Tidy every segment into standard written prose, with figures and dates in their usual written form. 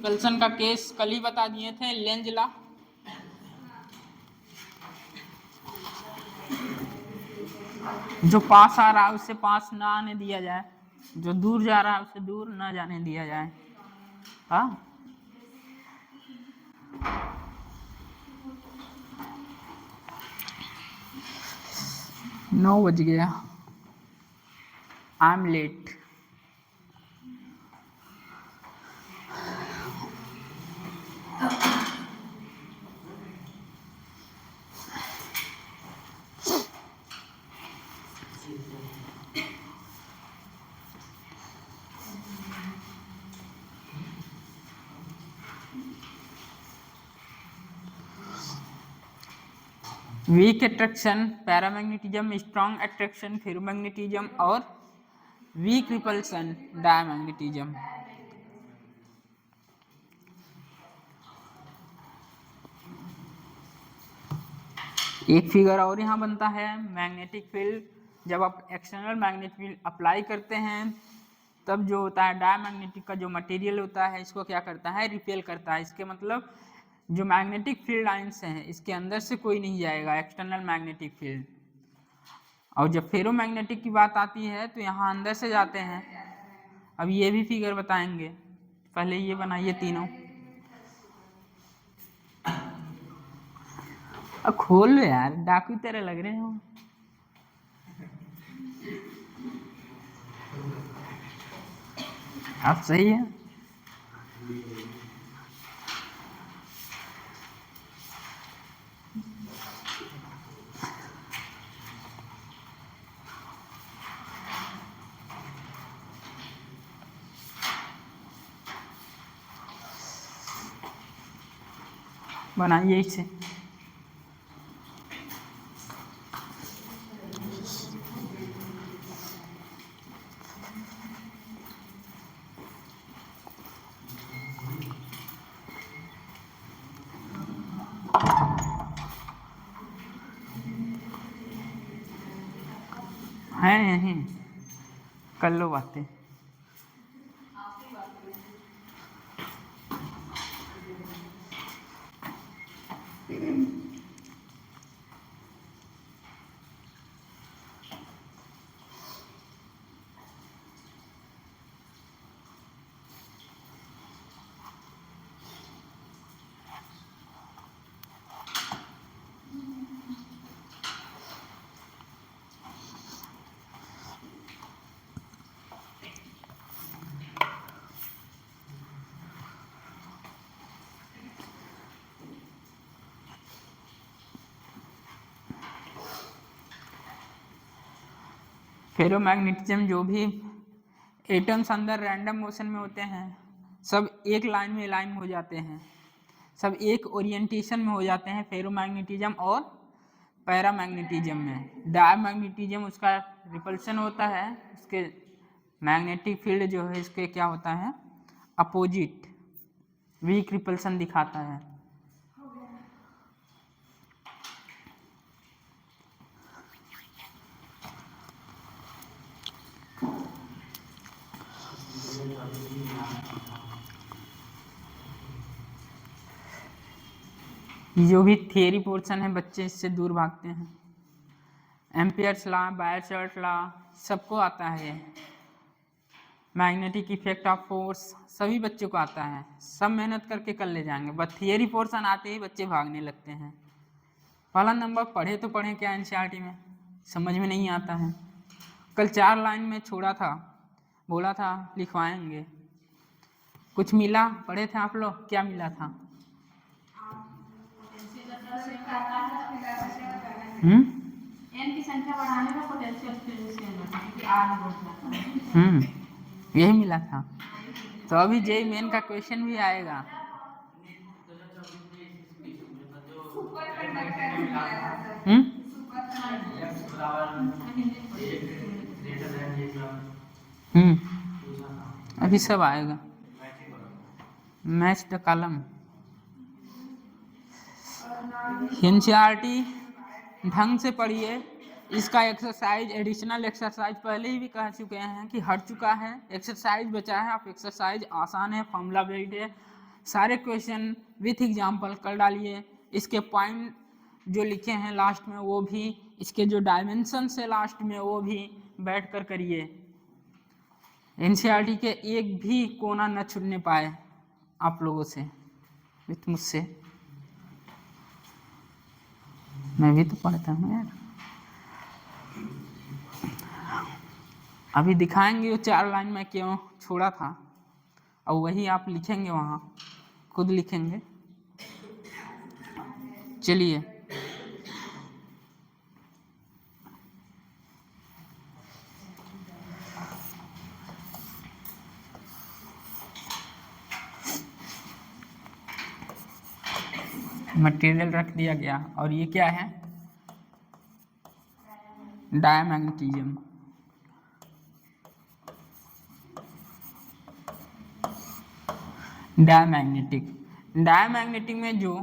Repulsion का case कल ही बता दिए थे, लेंज लॉ। जो पास आ रहा है उससे पास ना आने दिया जाए, जो दूर जा रहा है उससे दूर ना जाने दिया जाए। हाँ, 9 बज गया, I am late. Weak attraction paramagnetism, strong attraction ferromagnetism और वीक रिपल्सन डायमैग्नेटिज्म। एक फिगर और यहाँ बनता है, मैग्नेटिक फील्ड जब आप एक्सटर्नल मैग्नेटिक फील्ड अप्लाई करते हैं तब जो होता है डायमैग्नेटिक का जो मटेरियल होता है इसको क्या करता है, रिपेल करता है। इसके मतलब जो मैग्नेटिक फील्ड लाइंस हैं इसके अंदर से कोई नहीं जाएगा, एक्सटर्नल मैग्नेटिक फील्ड। और जब फेरोमैग्नेटिक की बात आती है तो यहाँ अंदर से जाते हैं। अब ये भी फिगर बताएंगे, पहले ये बनाइए तीनों। अब खोल लो यार, डाकू तेरे लग रहे हो। आप सही है। बनाइए इसे। हैं यहीं, कर लो बातें। फेरोमैग्नेटिज्म जो भी एटम्स अंदर रैंडम मोशन में होते हैं सब एक लाइन में लाइन हो जाते हैं, सब एक ओरिएंटेशन में हो जाते हैं फेरोमैग्नेटिज्म और पैरामैग्नेटिज्म में। डायमैग्नेटिज्म उसका रिपल्सन होता है, उसके मैग्नेटिक फील्ड जो है इसके क्या होता है, अपोजिट, वीक रिपल्सन दिखाता है। जो भी थियरी पोर्शन है बच्चे इससे दूर भागते हैं। एम्पियर्स लॉ, बायर्ट लॉ सबको आता है, मैग्नेटिक इफेक्ट ऑफ फोर्स सभी बच्चों को आता है, सब मेहनत करके कर ले जाएंगे। बस थियरी पोर्शन आते ही बच्चे भागने लगते हैं। पहला नंबर पढ़े तो पढ़े क्या एनसीईआरटी में, समझ में नहीं आता है। कल 4 लाइन में छोड़ा था, बोला था लिखवाएंगे, कुछ मिला? पढ़े थे आप लोग, क्या मिला था? एन की संख्या बढ़ाने का पोटेंशियल यही मिला था। तो अभी जेई मेन का क्वेश्चन भी आएगा। अभी सब आएगा। Match the column. एनसीईआरटी ढंग से पढ़िए। इसका एक्सरसाइज, एडिशनल एक्सरसाइज पहले ही भी कह चुके हैं कि हट चुका है, एक्सरसाइज बचा है। आप एक्सरसाइज आसान है, फॉर्मूला बेस्ड है, सारे क्वेश्चन विथ एग्जाम्पल कर डालिए। इसके पॉइंट जो लिखे हैं लास्ट में वो भी, इसके जो डायमेंशन है लास्ट में वो भी बैठ कर करिए। एनसीईआरटी के एक भी कोना न छूटने पाए आप लोगों से, विथ मुझसे। मैं भी तो पढ़ता हूँ यार। अभी दिखाएंगे वो 4 लाइन में क्यों छोड़ा था, और वही आप लिखेंगे, वहाँ खुद लिखेंगे। चलिए मटेरियल रख दिया गया, और ये क्या है, डायमैग्नेटिज्म। डायमैग्नेटिक में जो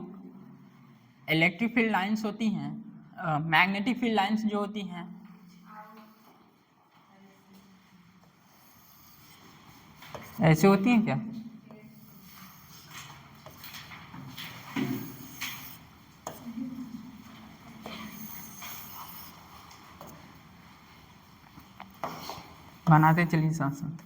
इलेक्ट्रिक फील्ड लाइंस होती हैं, मैग्नेटिक फील्ड लाइंस जो होती हैं, ऐसे होती हैं क्या? बनाते चलिए साथ साथ।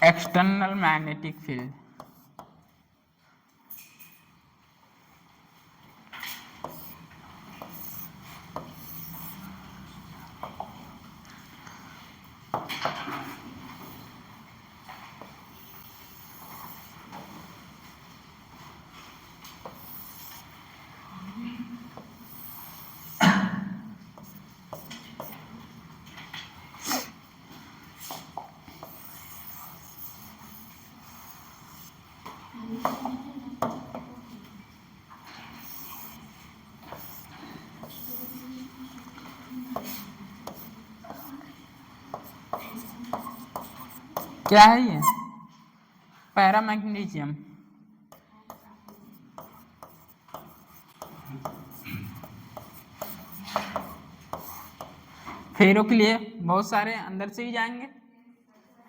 एक्सटर्नल मैग्नेटिक फील्ड, क्या है ये? पैरामैग्नेटिज्म। फेरो के लिए बहुत सारे अंदर से ही जाएंगे,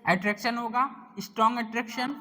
अट्रैक्शन होगा, strong attraction.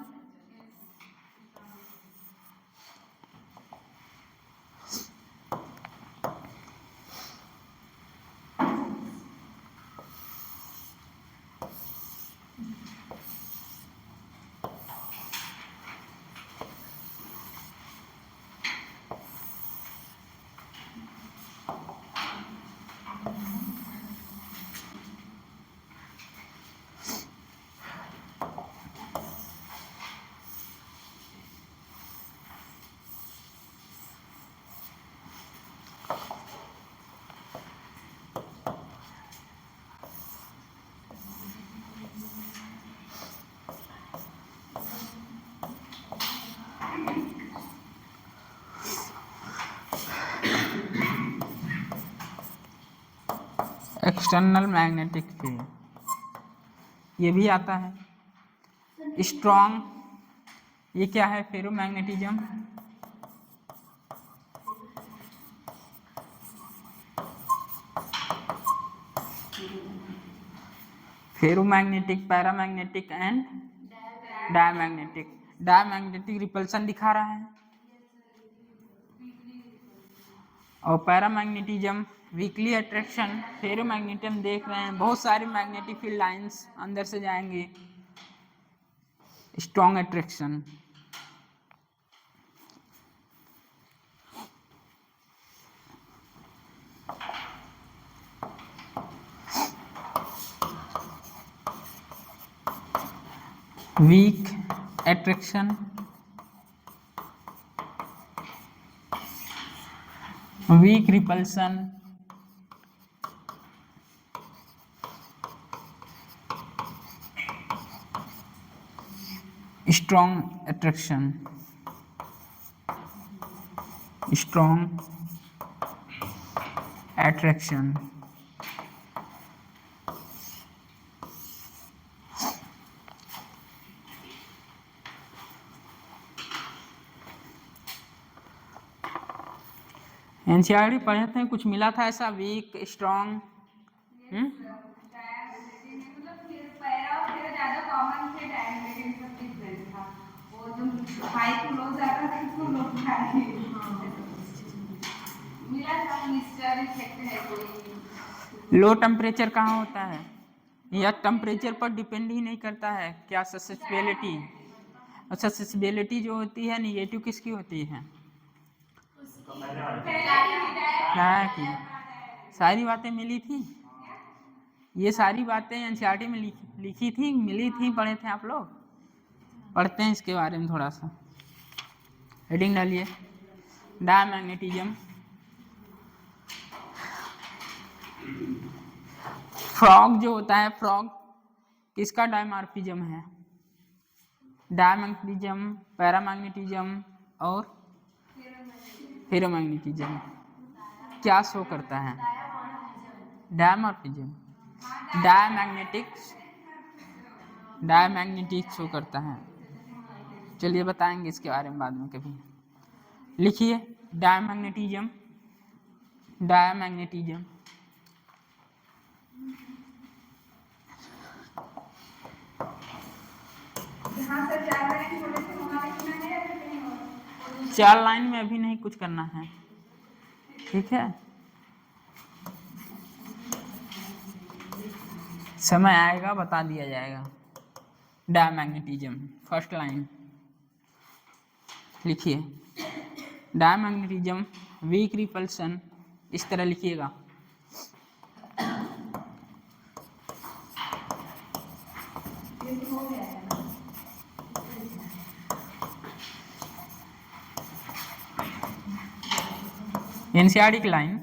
External magnetic field, ये भी आता है। स्ट्रॉन्ग, ये क्या है, ferromagnetism. Ferromagnetic, paramagnetic and diamagnetic. Diamagnetic repulsion दिखा रहा है, और पैरामैग्नेटिज्म वीकली अट्रैक्शन। फेरोमैग्नेटिज्म देख रहे हैं, बहुत सारे मैग्नेटिक फील्ड लाइंस अंदर से जाएंगे, strong attraction. Weak attraction, weak repulsion, strong attraction, strong attraction. NCERT पढ़े थे, कुछ मिला था ऐसा वीक स्ट्रॉन्ग? लो टेम्परेचर कहाँ होता है? यह टेम्परेचर पर डिपेंड ही नहीं करता है क्या? ससेप्टेबिलिटी, अच्छा ससेप्टेबिलिटी जो होती है निगेटिव किसकी होती है? क्या की सारी बातें मिली थी, ये सारी बातें एनसीईआरटी में लिखी थी, मिली थी, पढ़े थे आप लोग? पढ़ते हैं इसके बारे में थोड़ा सा। हेडिंग डालिए, डायमैग्नेटिज्म। फ्रॉग जो होता है, फ्रॉग किसका डायमॉर्फिज्म है? डायमैग्नेटिज्म, पैरामैग्नेटिज्म और फेरोमैग्नेटिज्म। क्या शो करता है? डायमॉर्फिज्म। डायमैग्नेटिक शो करता है। चलिए बताएंगे इसके बारे में बाद में कभी। लिखिए डायमैग्नेटिज्म। डायमैग्नेटिज्म चार लाइन में अभी नहीं कुछ करना है, ठीक है? समय आएगा बता दिया जाएगा। डायमैग्नेटिज्म फर्स्ट लाइन लिखिए, डायमैग्नेटिज्म वीक रिपल्सन, इस तरह लिखिएगा। एनसीईआरटी की line,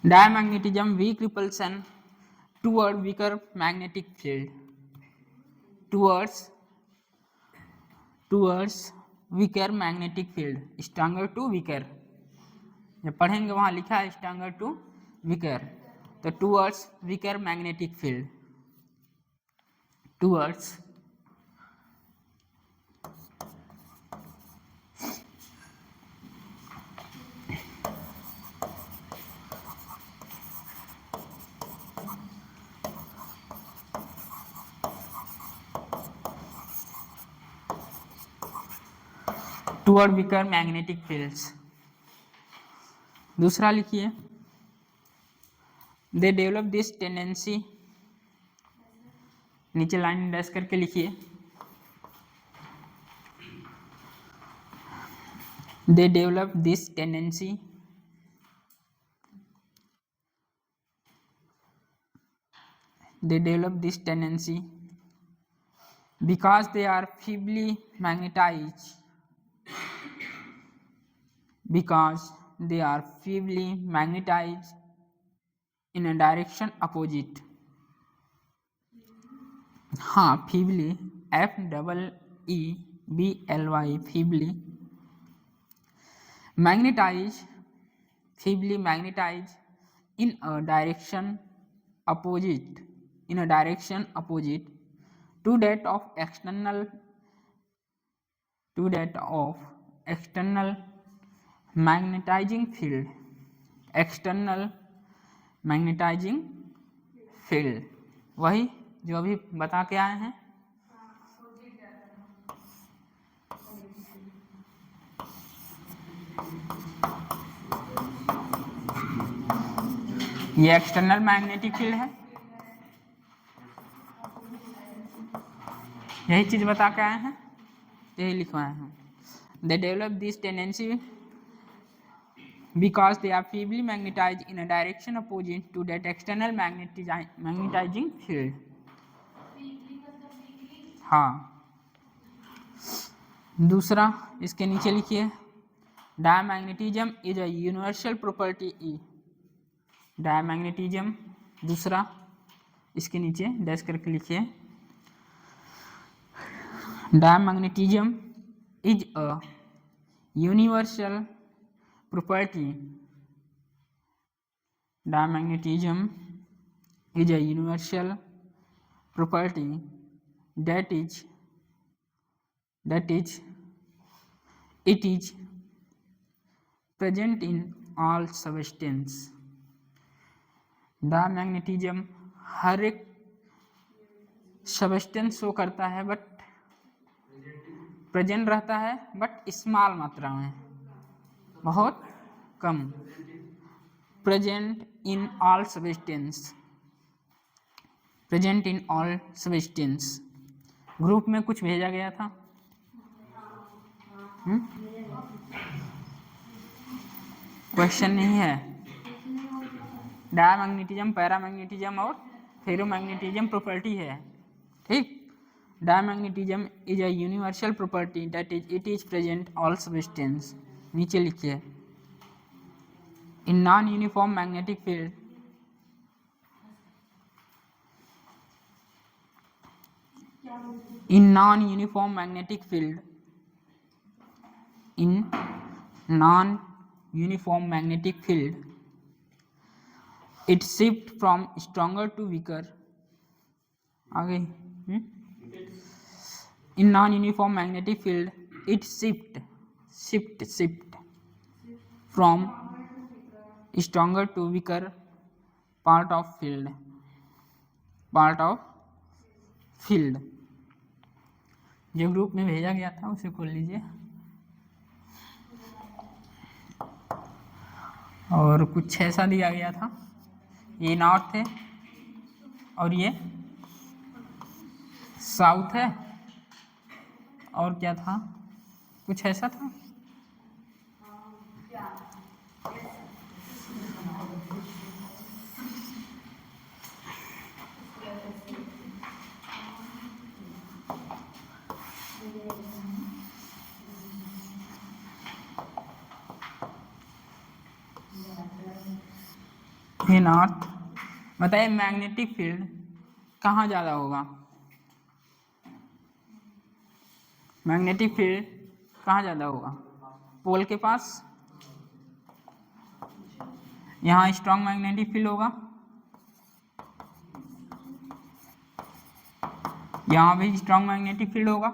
diamagnetism weak repulsion toward weaker magnetic field, towards weaker magnetic field, stronger to weaker. जब पढ़ेंगे वहां लिखा है स्ट्रॉन्गर टू वीकर, तो towards weaker magnetic field, towards toward weaker magnetic fields. दूसरा लिखिए, दे डेवलप दिस टेंडेंसी, नीचे line dash करके लिखिए, they develop this tendency because they are feebly magnetized, in a direction opposite. हाँ, feebly, FEEBLY, feebly magnetized in a direction opposite to that of external magnetizing field, वही जो अभी बता के आए हैं। ये एक्सटर्नल मैग्नेटिक फील्ड है, यही चीज बता के आए हैं, यही लिखवाए हैं। दे develop this tendency because they are feebly magnetized in a direction opposite to that external magnetizing field. हाँ, दूसरा इसके नीचे लिखिए, diamagnetism is a universal property E. Diamagnetism दूसरा, इसके नीचे डैश करके लिखिए, diamagnetism is a universal property. Diamagnetism is a universal property that is it is present in all substance। Diamagnetism हर एक सब्सटेंस शो करता है, बट प्रेजेंट रहता है, बट स्मॉल मात्रा में, बहुत कम। Present in all substance, present in all substance. Group में कुछ भेजा गया था, क्वेश्चन नहीं है। डायमैग्नेटिज्म, पैरामैग्नेटिज्म और फेरोमैग्नेटिज्म प्रॉपर्टी है, ठीक। Diamagnetism is a universal property that it is present all substance. नीचे लिखिए, in non uniform magnetic field, in non-uniform magnetic field, in non-uniform magnetic field, it shift from stronger to weaker। आगे, in non-uniform magnetic field, it shift from stronger to weaker part of field। जो group में भेजा गया था उसे खोल लीजिए। और कुछ ऐसा दिया गया था, ये नॉर्थ है और ये साउथ है, और क्या था, कुछ ऐसा था। ये नॉर्थ। बताइए मैग्नेटिक फील्ड कहाँ ज़्यादा होगा? मैग्नेटिक फील्ड कहाँ ज़्यादा होगा? पोल के पास, यहाँ स्ट्रॉन्ग मैग्नेटिक फील्ड होगा, यहाँ भी स्ट्रॉन्ग मैग्नेटिक फील्ड होगा,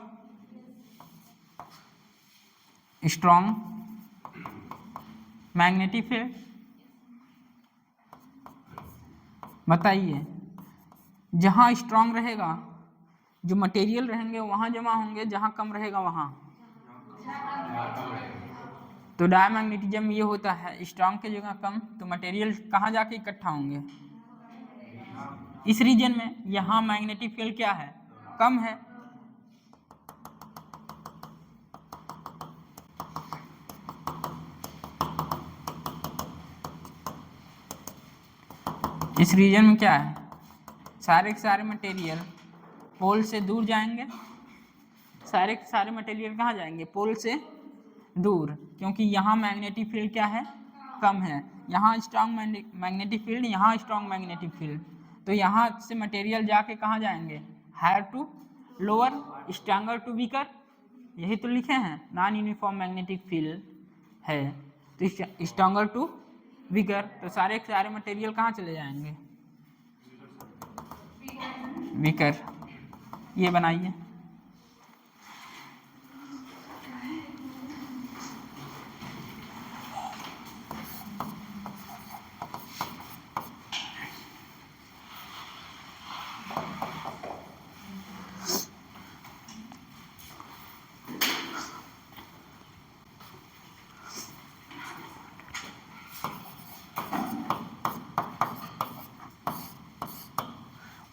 स्ट्रॉन्ग मैग्नेटिक फील्ड। बताइए, जहाँ स्ट्रॉन्ग रहेगा जो मटेरियल रहेंगे वहाँ जमा होंगे, जहाँ कम रहेगा वहाँ। तो डायमैग्नेटिज्म ये होता है, स्ट्रॉन्ग की जगह कम, तो मटेरियल कहाँ जाके इकट्ठा होंगे? इस रीजन में। यहाँ मैग्नेटिक फील्ड क्या है? कम है। इस रीजन में क्या है? सारे के सारे मटेरियल पोल से दूर जाएंगे। सारे के सारे मटेरियल कहाँ जाएंगे? पोल से दूर, क्योंकि यहाँ मैग्नेटिक फील्ड क्या है? कम है। यहाँ स्ट्रॉन्ग मैग्नेटिक फील्ड, यहाँ स्ट्रॉन्ग मैग्नेटिक फील्ड, तो यहाँ से मटेरियल जाके कहाँ जाएंगे? Higher to lower, stronger to weaker. यही तो लिखे हैं, नॉन यूनिफॉर्म मैग्नेटिक फील्ड है, तो स्ट्रॉन्गर टू वीकर। तो सारे के सारे मटेरियल कहाँ चले जाएंगे? वीकर। ये बनाइए।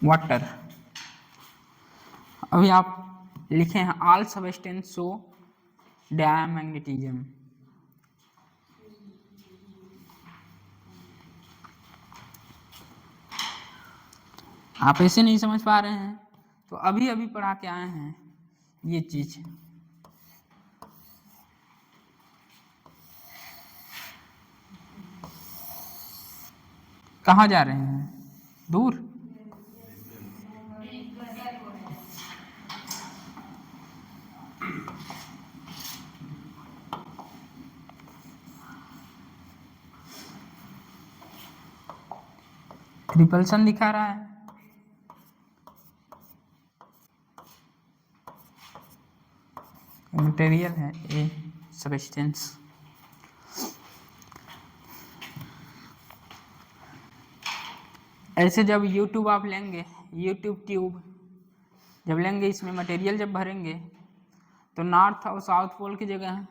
वाटर। अभी आप लिखे हैं ऑल सब्सटेंस शो डायमैग्नेटिज्म। आप ऐसे नहीं समझ पा रहे हैं तो अभी अभी पढ़ा के आए हैं ये चीज। कहाँ जा रहे हैं? दूर। रिपल्सन दिखा रहा है। मटेरियल है ए, सबस्टेंस। ऐसे जब यूट्यूब आप लेंगे, यूट्यूब ट्यूब जब लेंगे, इसमें मटेरियल जब भरेंगे तो नॉर्थ और साउथ पोल की जगह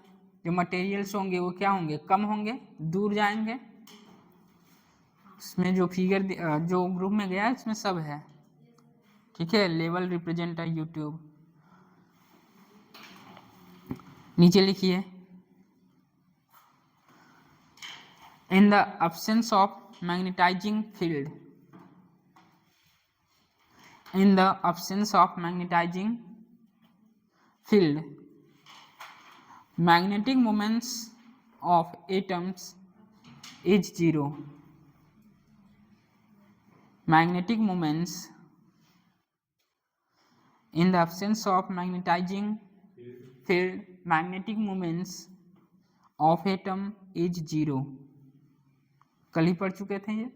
जो मटेरियल्स होंगे वो क्या होंगे, कम होंगे, दूर जाएंगे। इसमें जो फिगर जो ग्रुप में गया है इसमें सब है, ठीक है। लेवल रिप्रेजेंट है यूट्यूब। नीचे लिखिए, in the absence of magnetising field, in the absence of magnetizing field, magnetic moments of atoms is zero. Magnetic moments, in the absence of magnetizing field, magnetic moments of atom is zero. कल ही पढ़ चुके थे ये।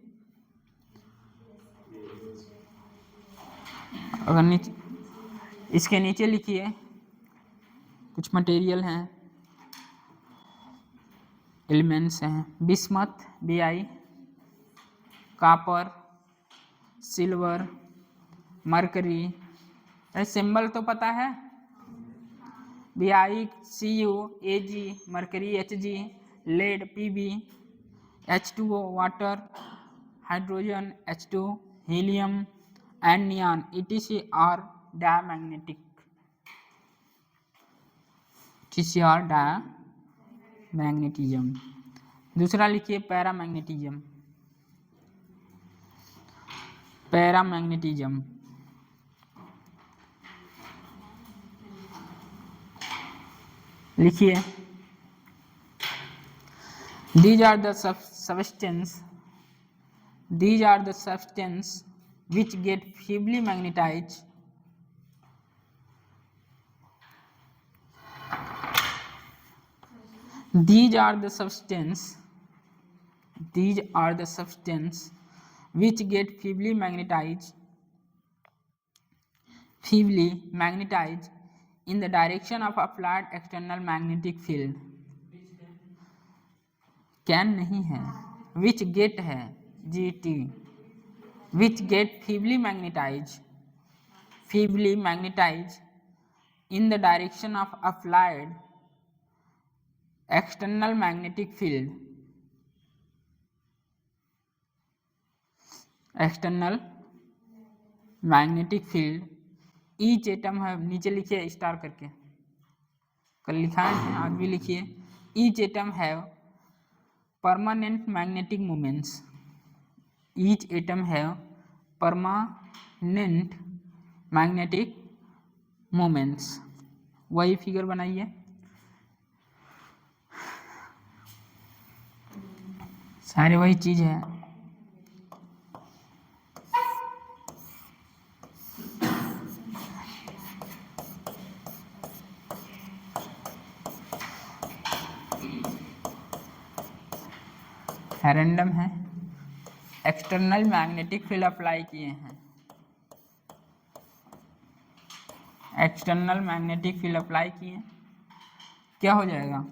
अगर नीचे, इसके नीचे लिखिए कुछ मटेरियल हैं, एलिमेंट्स हैं, bismuth Bi, copper, silver, mercury, symbol तो पता है, Bi Cu, Ag, mercury Hg, lead Pb, H2O water, hydrogen H2, helium and neon etc are diamagnetic, etc are diamagnetism। दूसरा लिखिए पैरामैग्नेटिज्म, पैरामैग्नेटिज्म लिखिए, these are the substance, these are the substance which get feebly magnetized these are the substance which get feebly magnetized in the direction of applied external magnetic field। can नहीं है, which get है GT, which get feebly magnetized in the direction of applied external magnetic field, external magnetic field। Each atom है, नीचे लिखिए star करके, कल लिखा है आज भी लिखिए, ईच एटम है permanent magnetic moments, each atom है परमानेंट मैग्नेटिक मोमेंट्स। वही फिगर बनाइए, सारे वही चीज है। रैंडम है, एक्सटर्नल मैग्नेटिक फील्ड अप्लाई किए हैं, एक्सटर्नल मैग्नेटिक फील्ड अप्लाई किए, क्या हो जाएगा,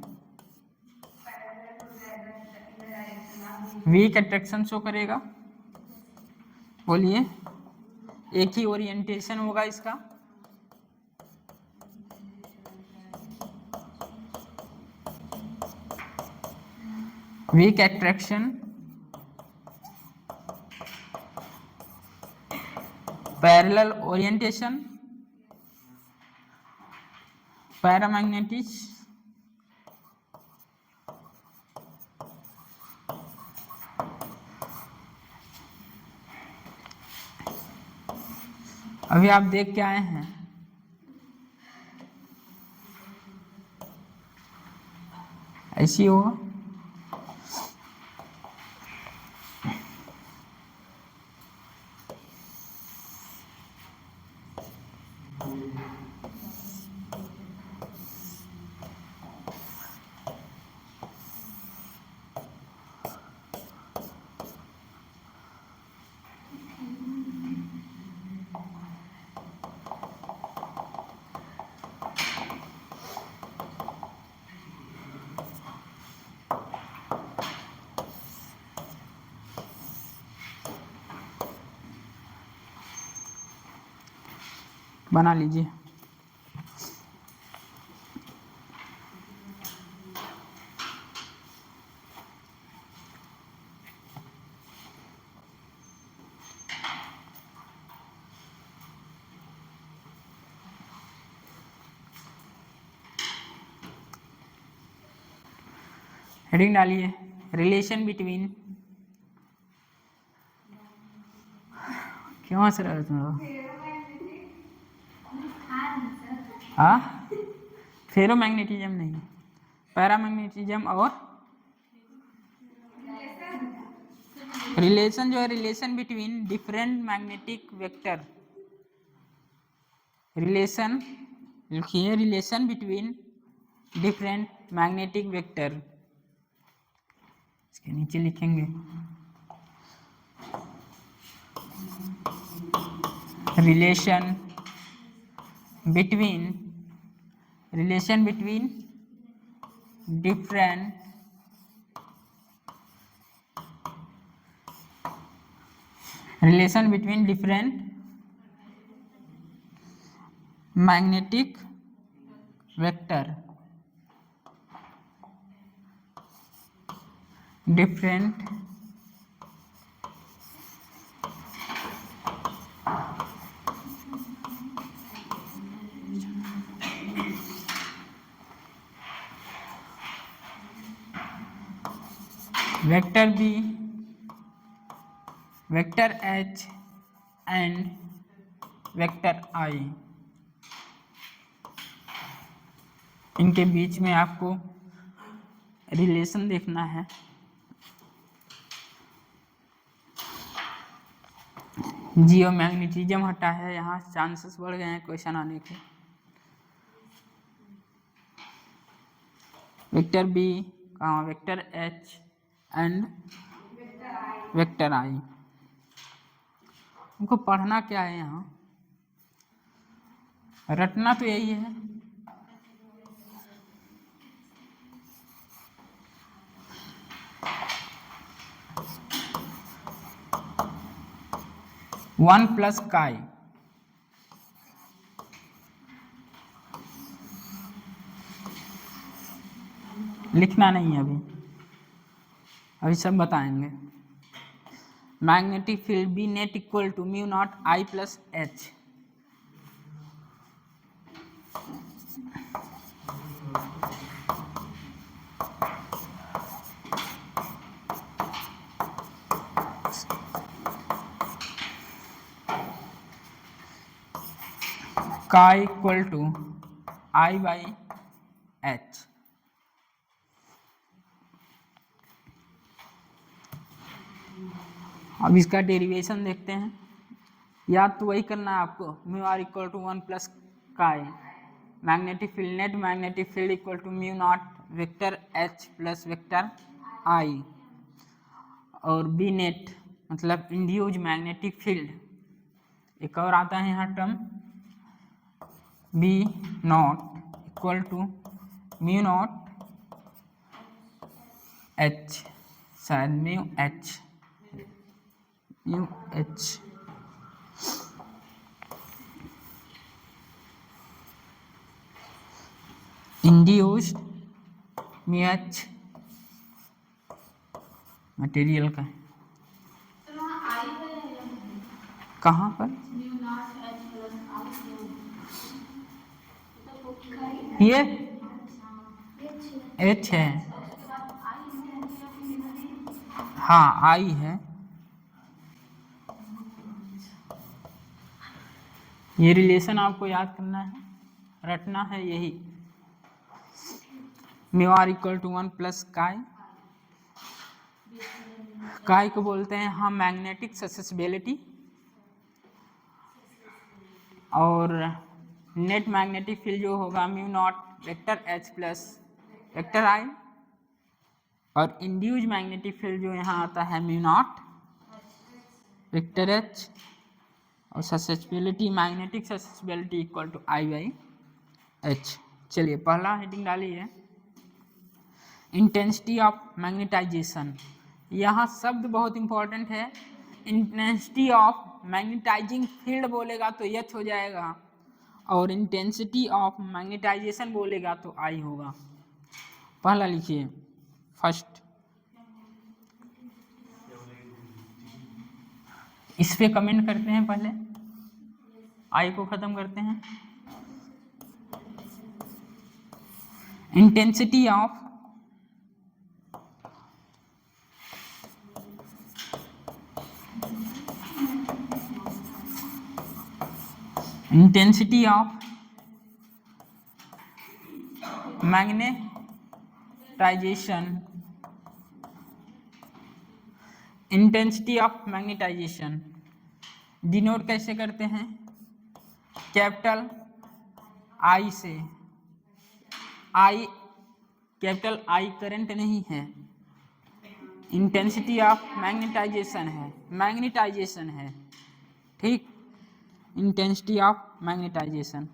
वीक अट्रैक्शन शो करेगा। बोलिए, एक ही ओरिएंटेशन होगा इसका, weak attraction, parallel orientation, paramagnetic, अभी आप देख के आए हैं, ऐसी होगा। बना लीजिए। हेडिंग डालिए, रिलेशन बिटवीन, क्यों हंस रहे हो तुम लोग? हाँ, फेरोमैग्नेटिज्म नहीं, पैरामैग्नेटिज्म और रिलेशन जो है relation between different magnetic vector, relation लिखिए, relation between different magnetic vector, इसके नीचे लिखेंगे relation between different magnetic vector, different vector B, vector H and vector I, इनके बीच में आपको रिलेशन देखना है। जियोमैग्नेटिज्म हटा है, यहाँ चांसेस बढ़ गए हैं क्वेश्चन आने के। Vector B, vector H and vector I, हमको पढ़ना क्या है यहाँ, रटना तो यही है। वन प्लस काई, लिखना नहीं है अभी सब बताएंगे। Magnetic field B net equal to mu naught I plus H, chi equal to I by H. अब इसका डेरिवेशन देखते हैं, याद तो वही करना है आपको, mu are equal to 1 plus chi, magnetic field net magnetic field equal to mu naught vector H plus vector I, और बी नेट मतलब इंड्यूज मैग्नेटिक फील्ड, एक और आता है यहाँ term B naught equal to mu naught H, शायद mu H induced mu H material का, कहाँ पर ये एच है, हाँ आई है, ये रिलेशन आपको याद करना है, रटना है यही, mu are equal to 1 plus chi, chi को बोलते हैं हम मैग्नेटिक ससेसिबिलिटी, और नेट मैग्नेटिक फील्ड जो होगा mu naught vector H plus vector I, और इंड्यूज मैग्नेटिक फील्ड जो यहाँ आता है म्यू नॉट वेक्टर एच, और susceptibility magnetic susceptibility equal to I by H. चलिए पहला हेडिंग डालिए, इंटेंसिटी ऑफ मैग्नेटाइजेशन, यहाँ शब्द बहुत इंपॉर्टेंट है, इंटेंसिटी ऑफ मैग्नेटाइजिंग फील्ड बोलेगा तो एच हो जाएगा, और इंटेंसिटी ऑफ मैग्नेटाइजेशन बोलेगा तो आई होगा। पहला लिखिए फर्स्ट, इस पे कमेंट करते हैं, पहले आई को खत्म करते हैं। Intensity of magnetisation, intensity of magnetisation denote कैसे करते हैं? कैपिटल आई से। आई, कैपिटल आई करंट नहीं है, इंटेंसिटी ऑफ मैग्नेटाइजेशन है, मैग्नेटाइजेशन है, ठीक, इंटेंसिटी ऑफ मैग्नेटाइजेशन।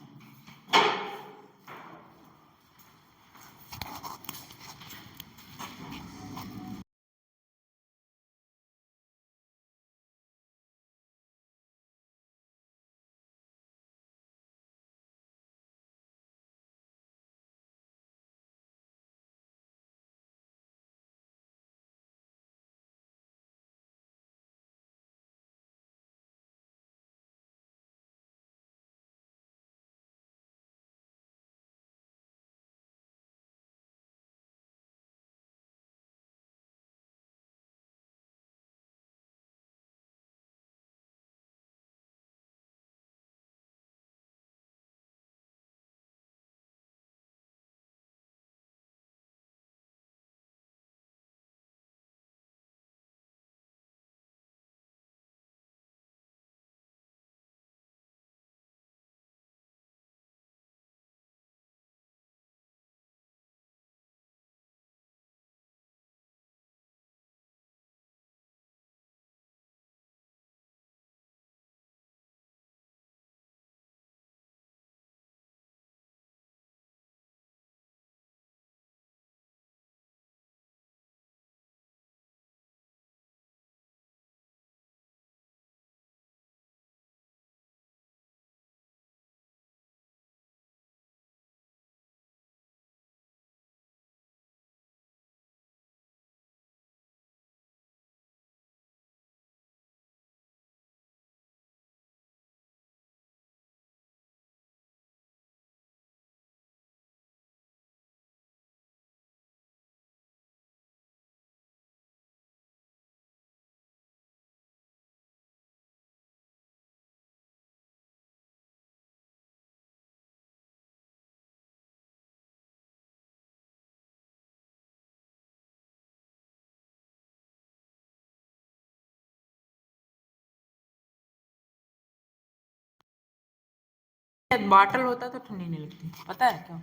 बॉटल होता तो ठंडी नहीं लगती, पता है क्यों?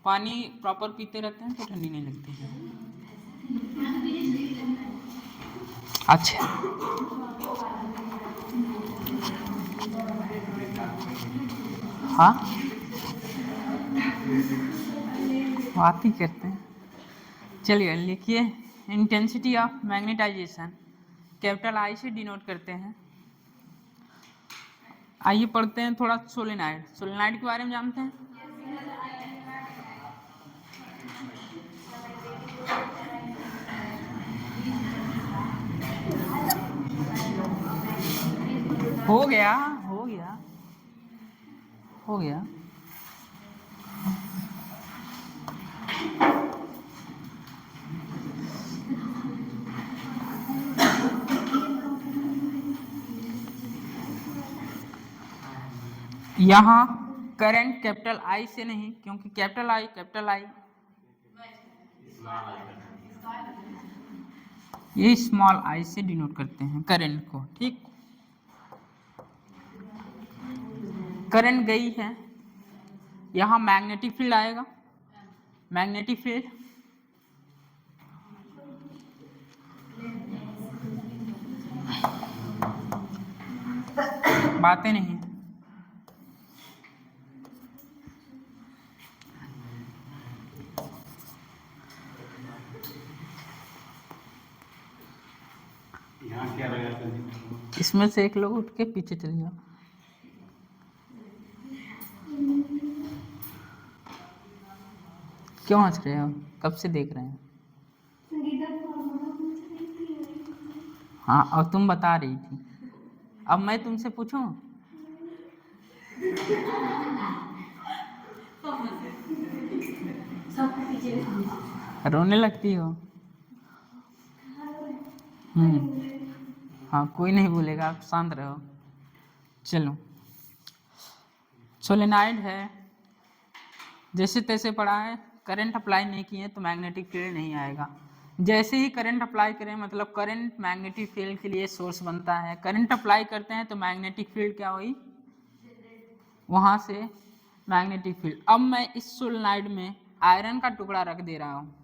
पानी प्रॉपर पीते रहते हैं तो ठंडी नहीं लगती है। अच्छा, हाँ बात ही करते हैं। चलिए लिखिए, इंटेंसिटी ऑफ मैग्नेटाइजेशन कैपिटल आई से डिनोट करते हैं। आइए पढ़ते हैं थोड़ा सोलेनाइड। सोलेनाइड के बारे में जानते हैं? हो गया हो गया हो गया। यहाँ करंट कैपिटल आई से नहीं, क्योंकि कैपिटल आई ये स्मॉल आई से डिनोट करते हैं करंट को, ठीक। करंट गई है, यहाँ मैग्नेटिक फील्ड आएगा, मैग्नेटिक फील्ड बातें नहीं, यहाँ क्या लगा? इसमें से एक लोग उठ के पीछे चले जाओ। क्यों हंस रहे हो? कब से देख रहे हैं? हाँ, और तुम बता रही थी। अब मैं तुमसे पूछूं? रोने लगती हो? हाँ, कोई नहीं बोलेगा, आप शांत रहो। चलो, सोलेनाइड है, जैसे तैसे पढ़ा है, करंट अप्लाई नहीं किए तो मैग्नेटिक फील्ड नहीं आएगा। जैसे ही करंट अप्लाई करें मतलब करंट मैग्नेटिक फील्ड के लिए सोर्स बनता है। करंट अप्लाई करते हैं तो मैग्नेटिक फील्ड क्या हुई? वहाँ से मैग्नेटिक फील्ड। अब मैं इस सोलेनाइड में आयरन का टुकड़ा रख दे रहा हूँ।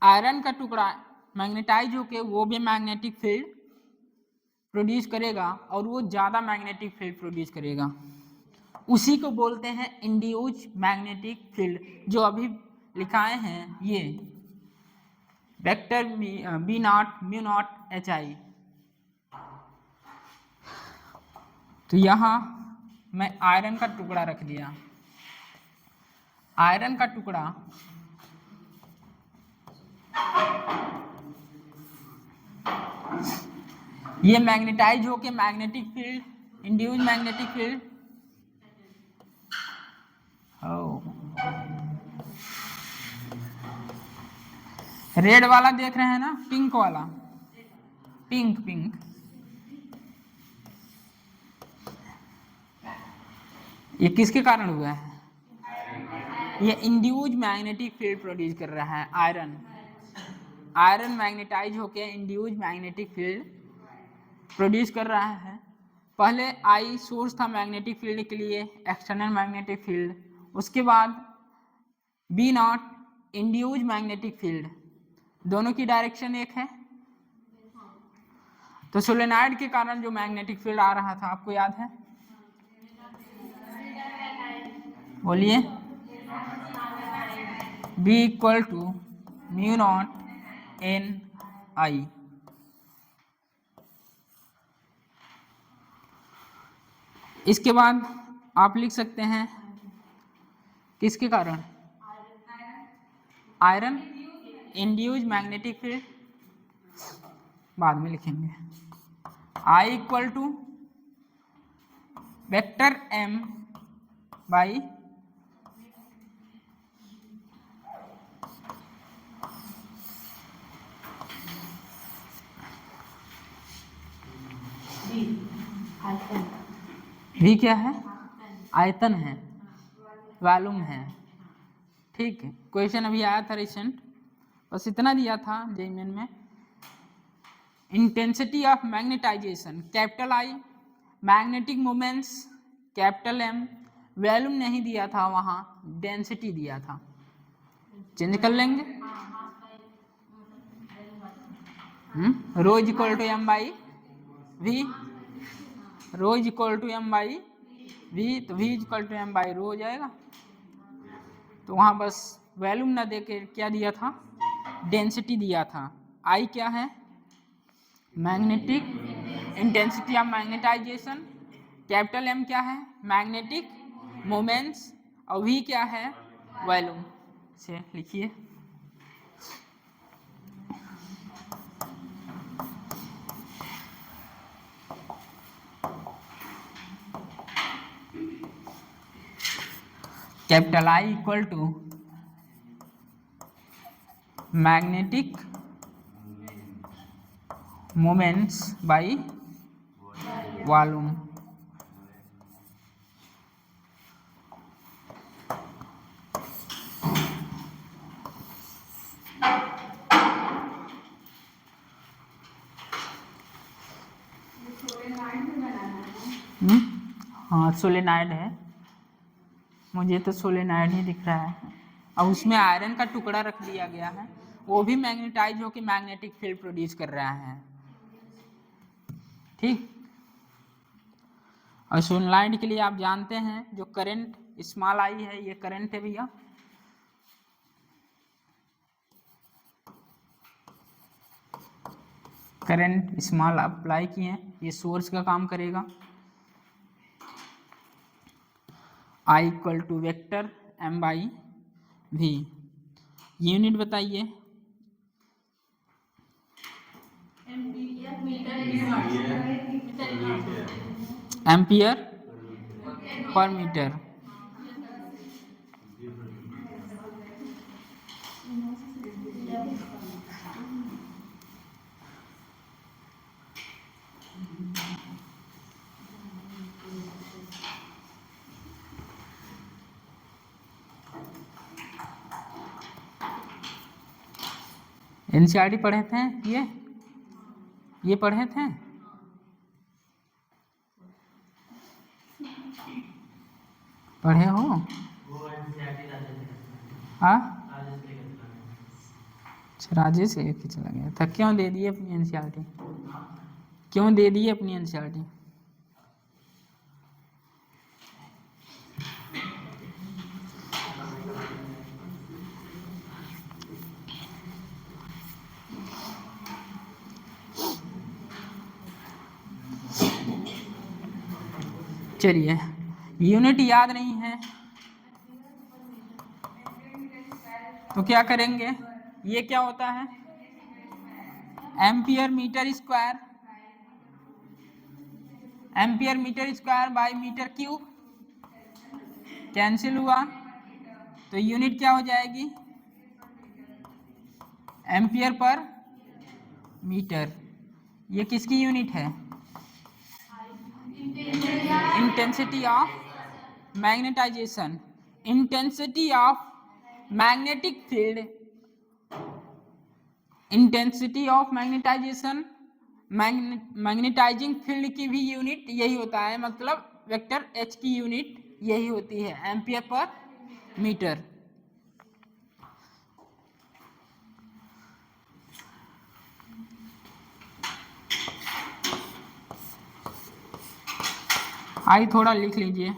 आयरन का टुकड़ा मैग्नेटाइज होके वो भी मैग्नेटिक फील्ड प्रोड्यूस करेगा और वो ज़्यादा मैग्नेटिक फील्ड प्रोड्यूस करेगा। उसी को बोलते हैं इंड्यूस मैग्नेटिक फील्ड, जो अभी लिखाए हैं ये vector B naught mu naught H I. तो यहाँ मैं आयरन का टुकड़ा रख दिया। आयरन का टुकड़ा ये मैग्नेटाइज होके magnetic field induce magnetic field red वाला देख रहे हैं ना, पिंक वाला, पिंक पिंक, ये किसके कारण हुआ है? ये इंड्यूस मैग्नेटिक फील्ड प्रोड्यूस कर रहा है आयरन। आयरन मैग्नेटाइज होके इंड्यूस मैग्नेटिक फील्ड प्रोड्यूस कर रहा है। पहले आई सोर्स था मैग्नेटिक फील्ड के लिए, एक्सटर्नल मैग्नेटिक फील्ड, उसके बाद B naught induce magnetic field, दोनों की डायरेक्शन एक है। तो सोलेनाइड के कारण जो मैग्नेटिक फील्ड आ रहा था आपको याद है? बोलिए। B equal to mu naught N I. इसके बाद आप लिख सकते हैं किसके कारण? आयरन इंड्यूस मैग्नेटिक फील्ड, बाद में लिखेंगे। I equal to vector M by V क्या है? आयतन है, वॉल्यूम है। ठीक है, क्वेश्चन अभी आया था रिसेंट, बस इतना दिया था जेईई मेन में। Intensity of magnetization capital I, magnetic moments capital M, volume नहीं दिया था वहाँ, डेंसिटी दिया था। चेंज कर लेंगे। Rho is equal to M by V, rho is equal to M by V, तो V is equal to M by rho हो जाएगा। तो वहाँ बस वॉल्यूम ना देके क्या दिया था? डेंसिटी दिया था। आई क्या है? Magnetic intensity of magnetization, capital M क्या है? मैग्नेटिक मोमेंट्स, और वी क्या है? वॉल्यूम। से लिखिए। Capital I equal to magnetic moments by volume. हाँ, सोलेनाइड है, मुझे तो सोलेनाइड ही दिख रहा है। और उसमें आयरन का टुकड़ा रख दिया गया है, वो भी मैग्नेटाइज होकर मैग्नेटिक फील्ड प्रोड्यूस कर रहा है। ठीक। और सोलेनाइड के लिए आप जानते हैं जो करंट स्मॉल आई है, ये करंट है भैया। करंट स्मॉल अप्लाई किए, ये सोर्स का काम करेगा। I equal to vector M by V. Unit बताइए। Ampere metre ampere per metre. NCERT पढ़े थे ये पढ़े थे। पढ़े हो? हाँ, अच्छा राजेश लेके चला गया था। क्यों दे दिए अपनी एनसीईआरटी? क्यों दे दिए अपनी एनसीईआरटी? चलिए, यूनिट याद नहीं है तो क्या करेंगे? ये क्या होता है? Ampere metre square, ampere metre square by metre cube. Cancel हुआ तो यूनिट क्या हो जाएगी? Ampere per metre. ये किसकी यूनिट है? Intensity of magnetisation. Intensity of magnetic field, intensity of magnetization, magnetizing field की भी यूनिट यही होता है, मतलब वेक्टर एच की यूनिट यही होती है, एम्पियर पर मीटर। आई थोड़ा लिख लीजिए,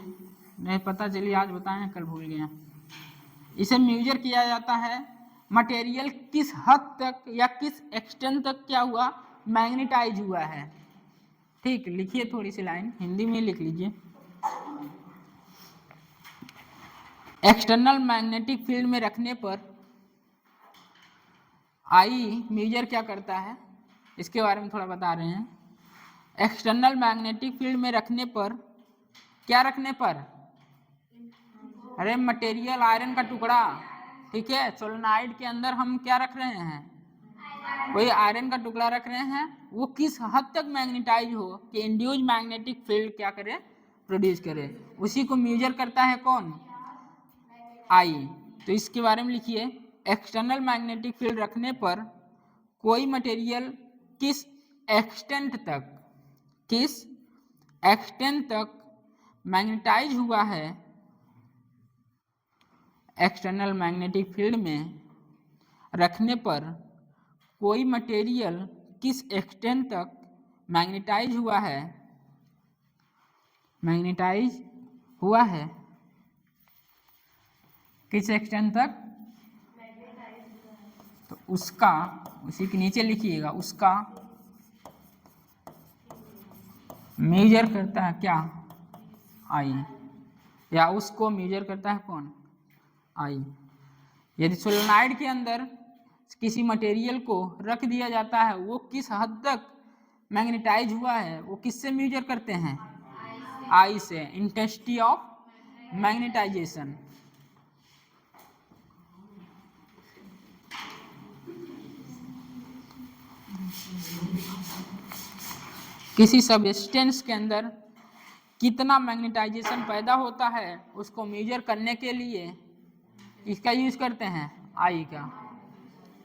नहीं पता चली आज बताएं कल भूल गया। इसे मेजर किया जाता है मटेरियल किस हद तक या किस एक्सटेंट तक क्या हुआ, मैग्नेटाइज हुआ है। ठीक, लिखिए थोड़ी सी लाइन हिंदी में लिख लीजिए। एक्सटर्नल मैग्नेटिक फील्ड में रखने पर आई मेजर क्या करता है, इसके बारे में थोड़ा बता रहे हैं। एक्सटर्नल मैग्नेटिक फील्ड में रखने पर, क्या रखने पर? अरे मटेरियल आयरन का टुकड़ा, ठीक है। सोलेनोइड के अंदर हम क्या रख रहे हैं? कोई आयरन का टुकड़ा रख रहे हैं। वो किस हद तक मैग्नेटाइज हो कि इंड्यूस मैग्नेटिक फील्ड क्या करे, प्रोड्यूस करे, उसी को मेजर करता है कौन? आई। तो इसके बारे में लिखिए, एक्सटर्नल मैग्नेटिक फील्ड रखने पर कोई मटेरियल किस एक्सटेंट तक, किस एक्सटेंट तक मैग्नेटाइज हुआ है, एक्सटर्नल मैग्नेटिक फील्ड में रखने पर कोई मटेरियल किस एक्सटेंट तक मैग्नेटाइज हुआ है, मैग्नेटाइज हुआ है, किस एक्सटेंट तक, तो उसका, उसी के नीचे लिखिएगा, उसका मेजर करता है क्या? आई। या उसको मेजर करता है कौन? आई। यदि सोलेनोइड के अंदर किसी मटेरियल को रख दिया जाता है, वो किस हद तक मैग्नेटाइज हुआ है, वो किससे मेजर करते हैं? आई से। Intensity of magnetisation. किसी सब्सटेंस के अंदर कितना मैग्नेटाइजेशन पैदा होता है, उसको मेजर करने के लिए इसका यूज करते हैं, आई का।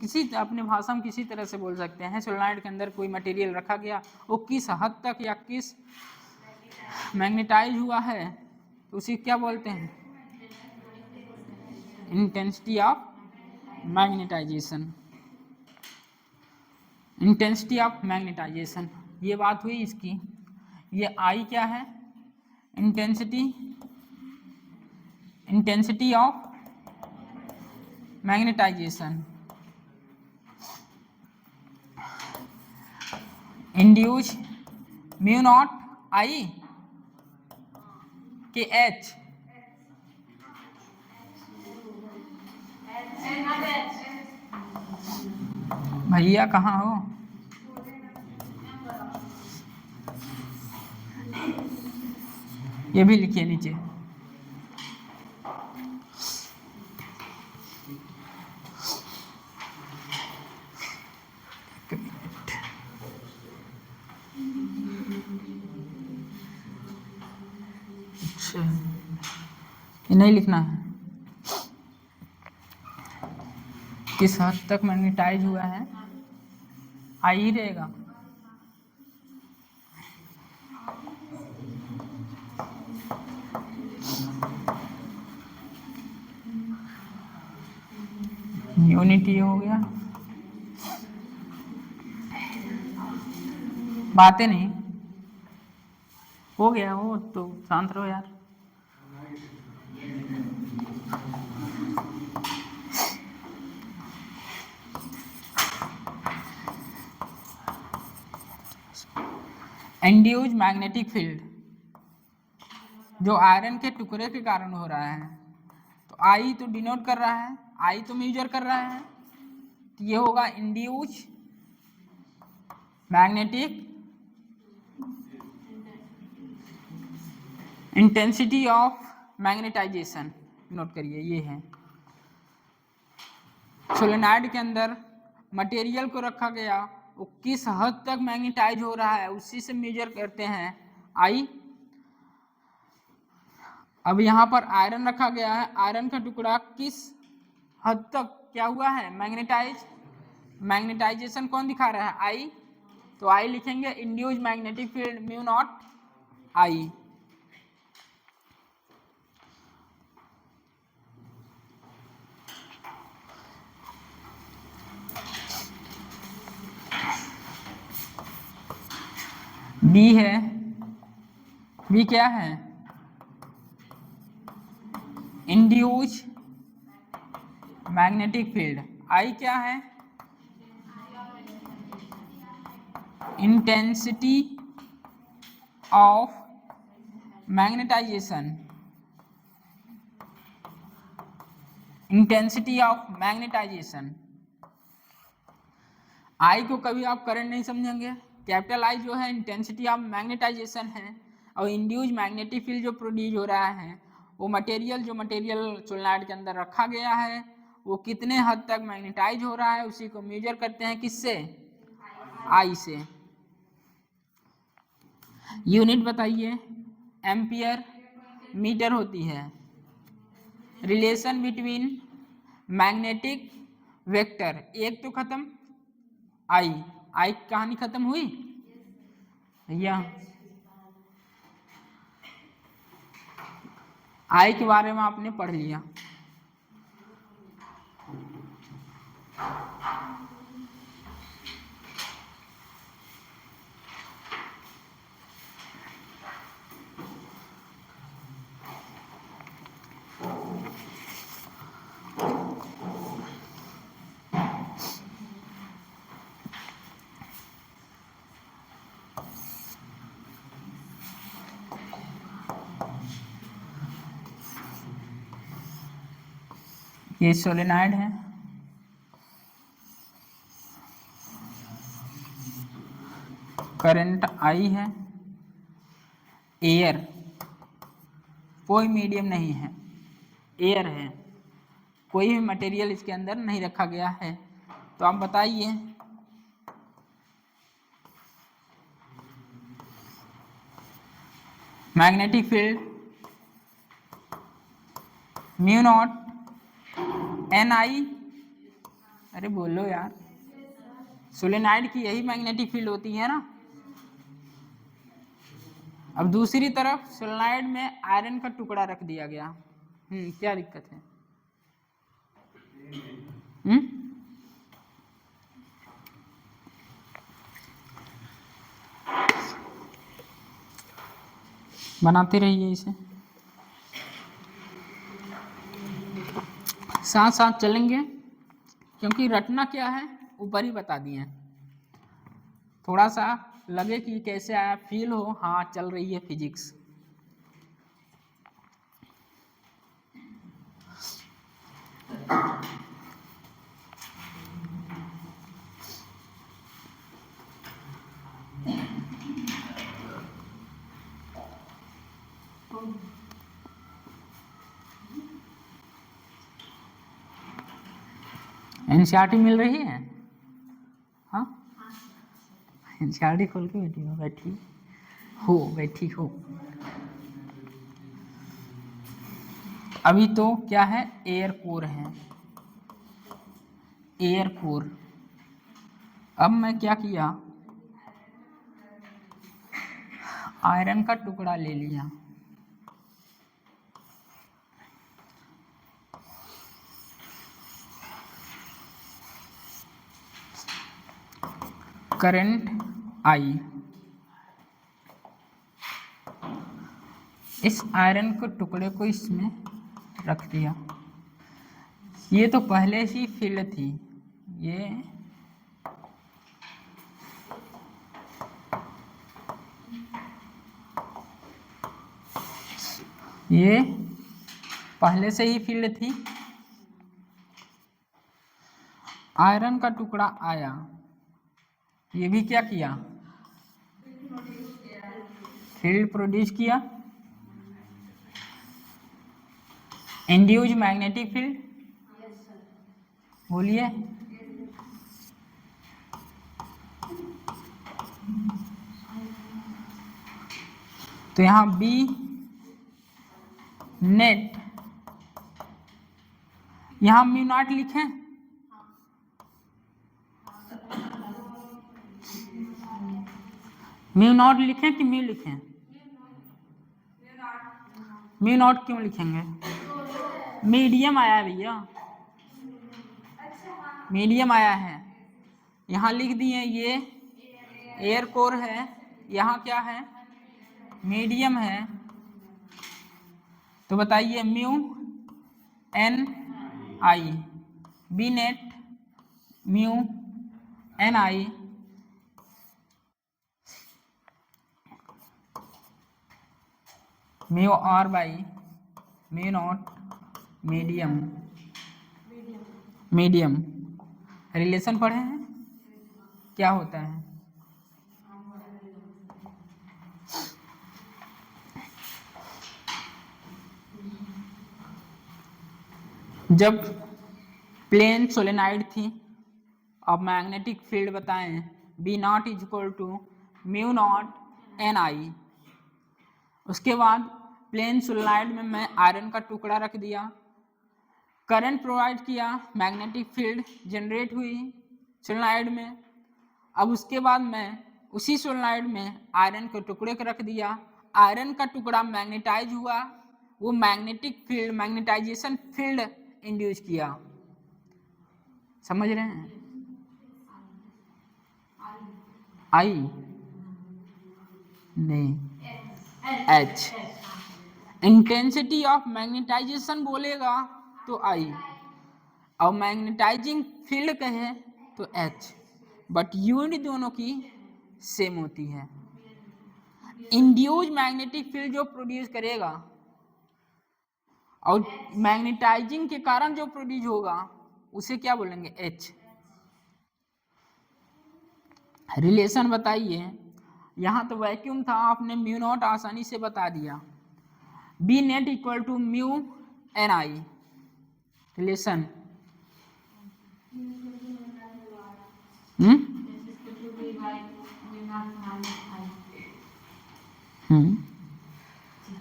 किसी अपने भाषा में किसी तरह से बोल सकते हैं, सोलेनोइड के अंदर कोई मटेरियल रखा गया, वो किस हद तक या किस मैग्नेटाइज हुआ है, तो उसी क्या बोलते हैं? Intensity of magnetisation. Intensity of magnetization, ये बात हुई इसकी। ये आई क्या है? Intensity, intensity of magnetization. Induce mu naught I के एच, भैया कहाँ हो? ये भी लिखिए नीचे। अच्छा, ये नहीं लिखना है। किस हद तक मैग्नेटाइज हुआ है, आई ही रहेगा। यूनिटी हो गया, बातें नहीं हो गया वो तो, शांत रहो यार। इंड्यूस्ड मैग्नेटिक फील्ड जो आयरन के टुकड़े के कारण हो रहा है, तो आई तो डिनोट कर रहा है, आई तो मेजर कर रहा है, तो ये होगा induced magnetic intensity of magnetisation. Note करिए, ये है सोलेनॉइड के अंदर मटेरियल को रखा गया, वो किस हद तक मैग्नेटाइज हो रहा है उसी से मेजर करते हैं आई। अब यहाँ पर आयरन रखा गया है, आयरन का टुकड़ा किस हद तक क्या हुआ है, मैग्नेटाइज। मैग्नेटाइजेशन कौन दिखा रहा है, आई, तो आई लिखेंगे induced magnetic field mu naught I. B है, बी क्या है, इंड्यूस्ड मैग्नेटिक फील्ड। आई क्या है, intensity of magnetisation, intensity of magnetization. I को कभी आप करंट नहीं समझेंगे, कैपिटल आई जो है इंटेंसिटी ऑफ मैग्नेटाइजेशन है, और इंड्यूस्ड मैग्नेटिक फील्ड जो प्रोड्यूस हो रहा है वो मटेरियल सोलेनॉइड के अंदर रखा गया है वो कितने हद तक मैग्नेटाइज हो रहा है उसी को मेजर करते हैं, किससे, आई से। यूनिट बताइए, एम्पियर मीटर होती है। रिलेशन बिटवीन मैग्नेटिक वेक्टर, एक तो खत्म, आई, आई कहानी खत्म हुई भैया। आई के बारे में आपने पढ़ लिया। ये सोलेनॉइड है, करंट आई है, एयर कोई मीडियम नहीं है, एयर है, कोई भी मटेरियल इसके अंदर नहीं रखा गया है। तो आप बताइए magnetic field mu naught N I, अरे बोलो यार, सोलेनॉइड की यही मैग्नेटिक फील्ड होती है ना। अब दूसरी तरफ सोलेनॉइड में आयरन का टुकड़ा रख दिया गया, क्या दिक्कत है, बनाते रहिए इसे, साथ साथ चलेंगे, क्योंकि रटना क्या है ऊपर ही बता दिए, थोड़ा सा लगे कि कैसे आया, फील हो, हाँ चल रही है फिजिक्स। एनसीईआरटी मिल रही है? हाँ, एनसीईआरटी खोल के बैठी हो। अभी तो क्या है, एयर कोर है, एयर कोर। अब मैं क्या किया, आयरन का टुकड़ा ले लिया, करंट आई, इस आयरन के टुकड़े को इसमें रख दिया। ये तो पहले से ही फील्ड थी, ये पहले से ही फील्ड थी। आयरन का टुकड़ा आया, ये भी क्या किया, फील्ड प्रोड्यूस किया, इंड्यूस मैग्नेटिक फील्ड। बोलिए, तो यहां बी नेट, यहां म्यू नॉट लिखें, म्यू नॉट लिखें कि म्यू लिखें? म्यू नॉट क्यों लिखेंगे? मीडियम आया भैया, मीडियम आया है। यहाँ लिख दिए ये एयर कोर है, यहाँ क्या है, मीडियम है। तो बताइए mu N I, B net mu N I, mu R by mu naught medium, medium. Relation पढ़े हैं, क्या होता है? जब प्लेन सोलेनाइड थी और मैग्नेटिक फील्ड बताएं B naught is equal to mu naught N I, उसके बाद प्लेन सोलेनाइड में मैं आयरन का टुकड़ा रख दिया, करंट प्रोवाइड किया, मैग्नेटिक फील्ड जनरेट हुई सोलेनाइड में। अब उसके बाद मैं उसी सोलेनाइड में आयरन के टुकड़े को रख दिया, आयरन का टुकड़ा मैग्नेटाइज हुआ, वो magnetic field, magnetization field induce किया। समझ रहे हैं? आई नहीं, एच। इंटेंसिटी ऑफ मैग्नेटाइजेशन बोलेगा तो आई, और मैग्नेटाइजिंग फील्ड कहे तो एच, बट यूनिट दोनों की सेम होती है। इंड्यूस मैग्नेटिक फील्ड जो प्रोड्यूस करेगा और मैग्नेटाइजिंग के कारण जो प्रोड्यूस होगा उसे क्या बोलेंगे, एच। रिलेशन बताइए, यहाँ तो वैक्यूम था, आपने म्यू नॉट आसानी से बता दिया, B net equal to mu N I. Relation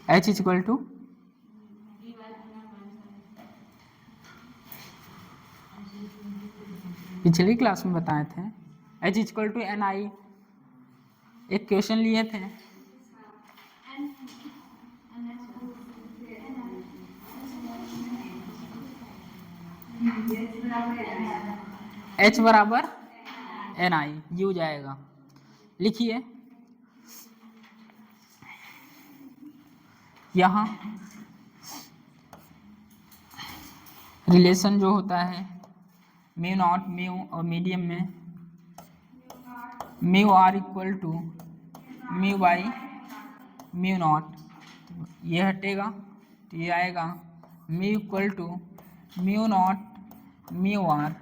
H is equal to पिछली क्लास में बताए थे, H is equal to N I, एक क्वेश्चन लिए थे। एच बराबर एन आई, यू जाएगा। लिखिए यहाँ रिलेशन जो होता है म्यू नॉट, म्यू और मीडियम में mu are equal to mu by mu naught, ये हटेगा तो ये आएगा mu equal to mu naught mu R.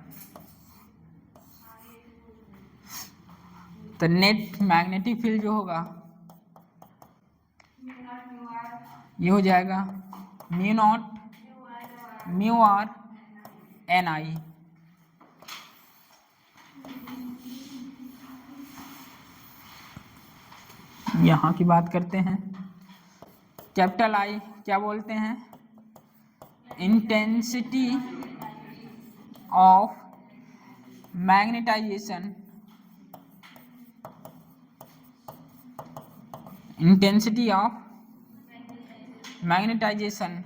तो नेट मैग्नेटिक फील्ड जो होगा ये हो जाएगा mu naught mu R N I. यहाँ की बात करते हैं। कैपिटल आई क्या बोलते हैं? Intensity of magnetisation, intensity of magnetization.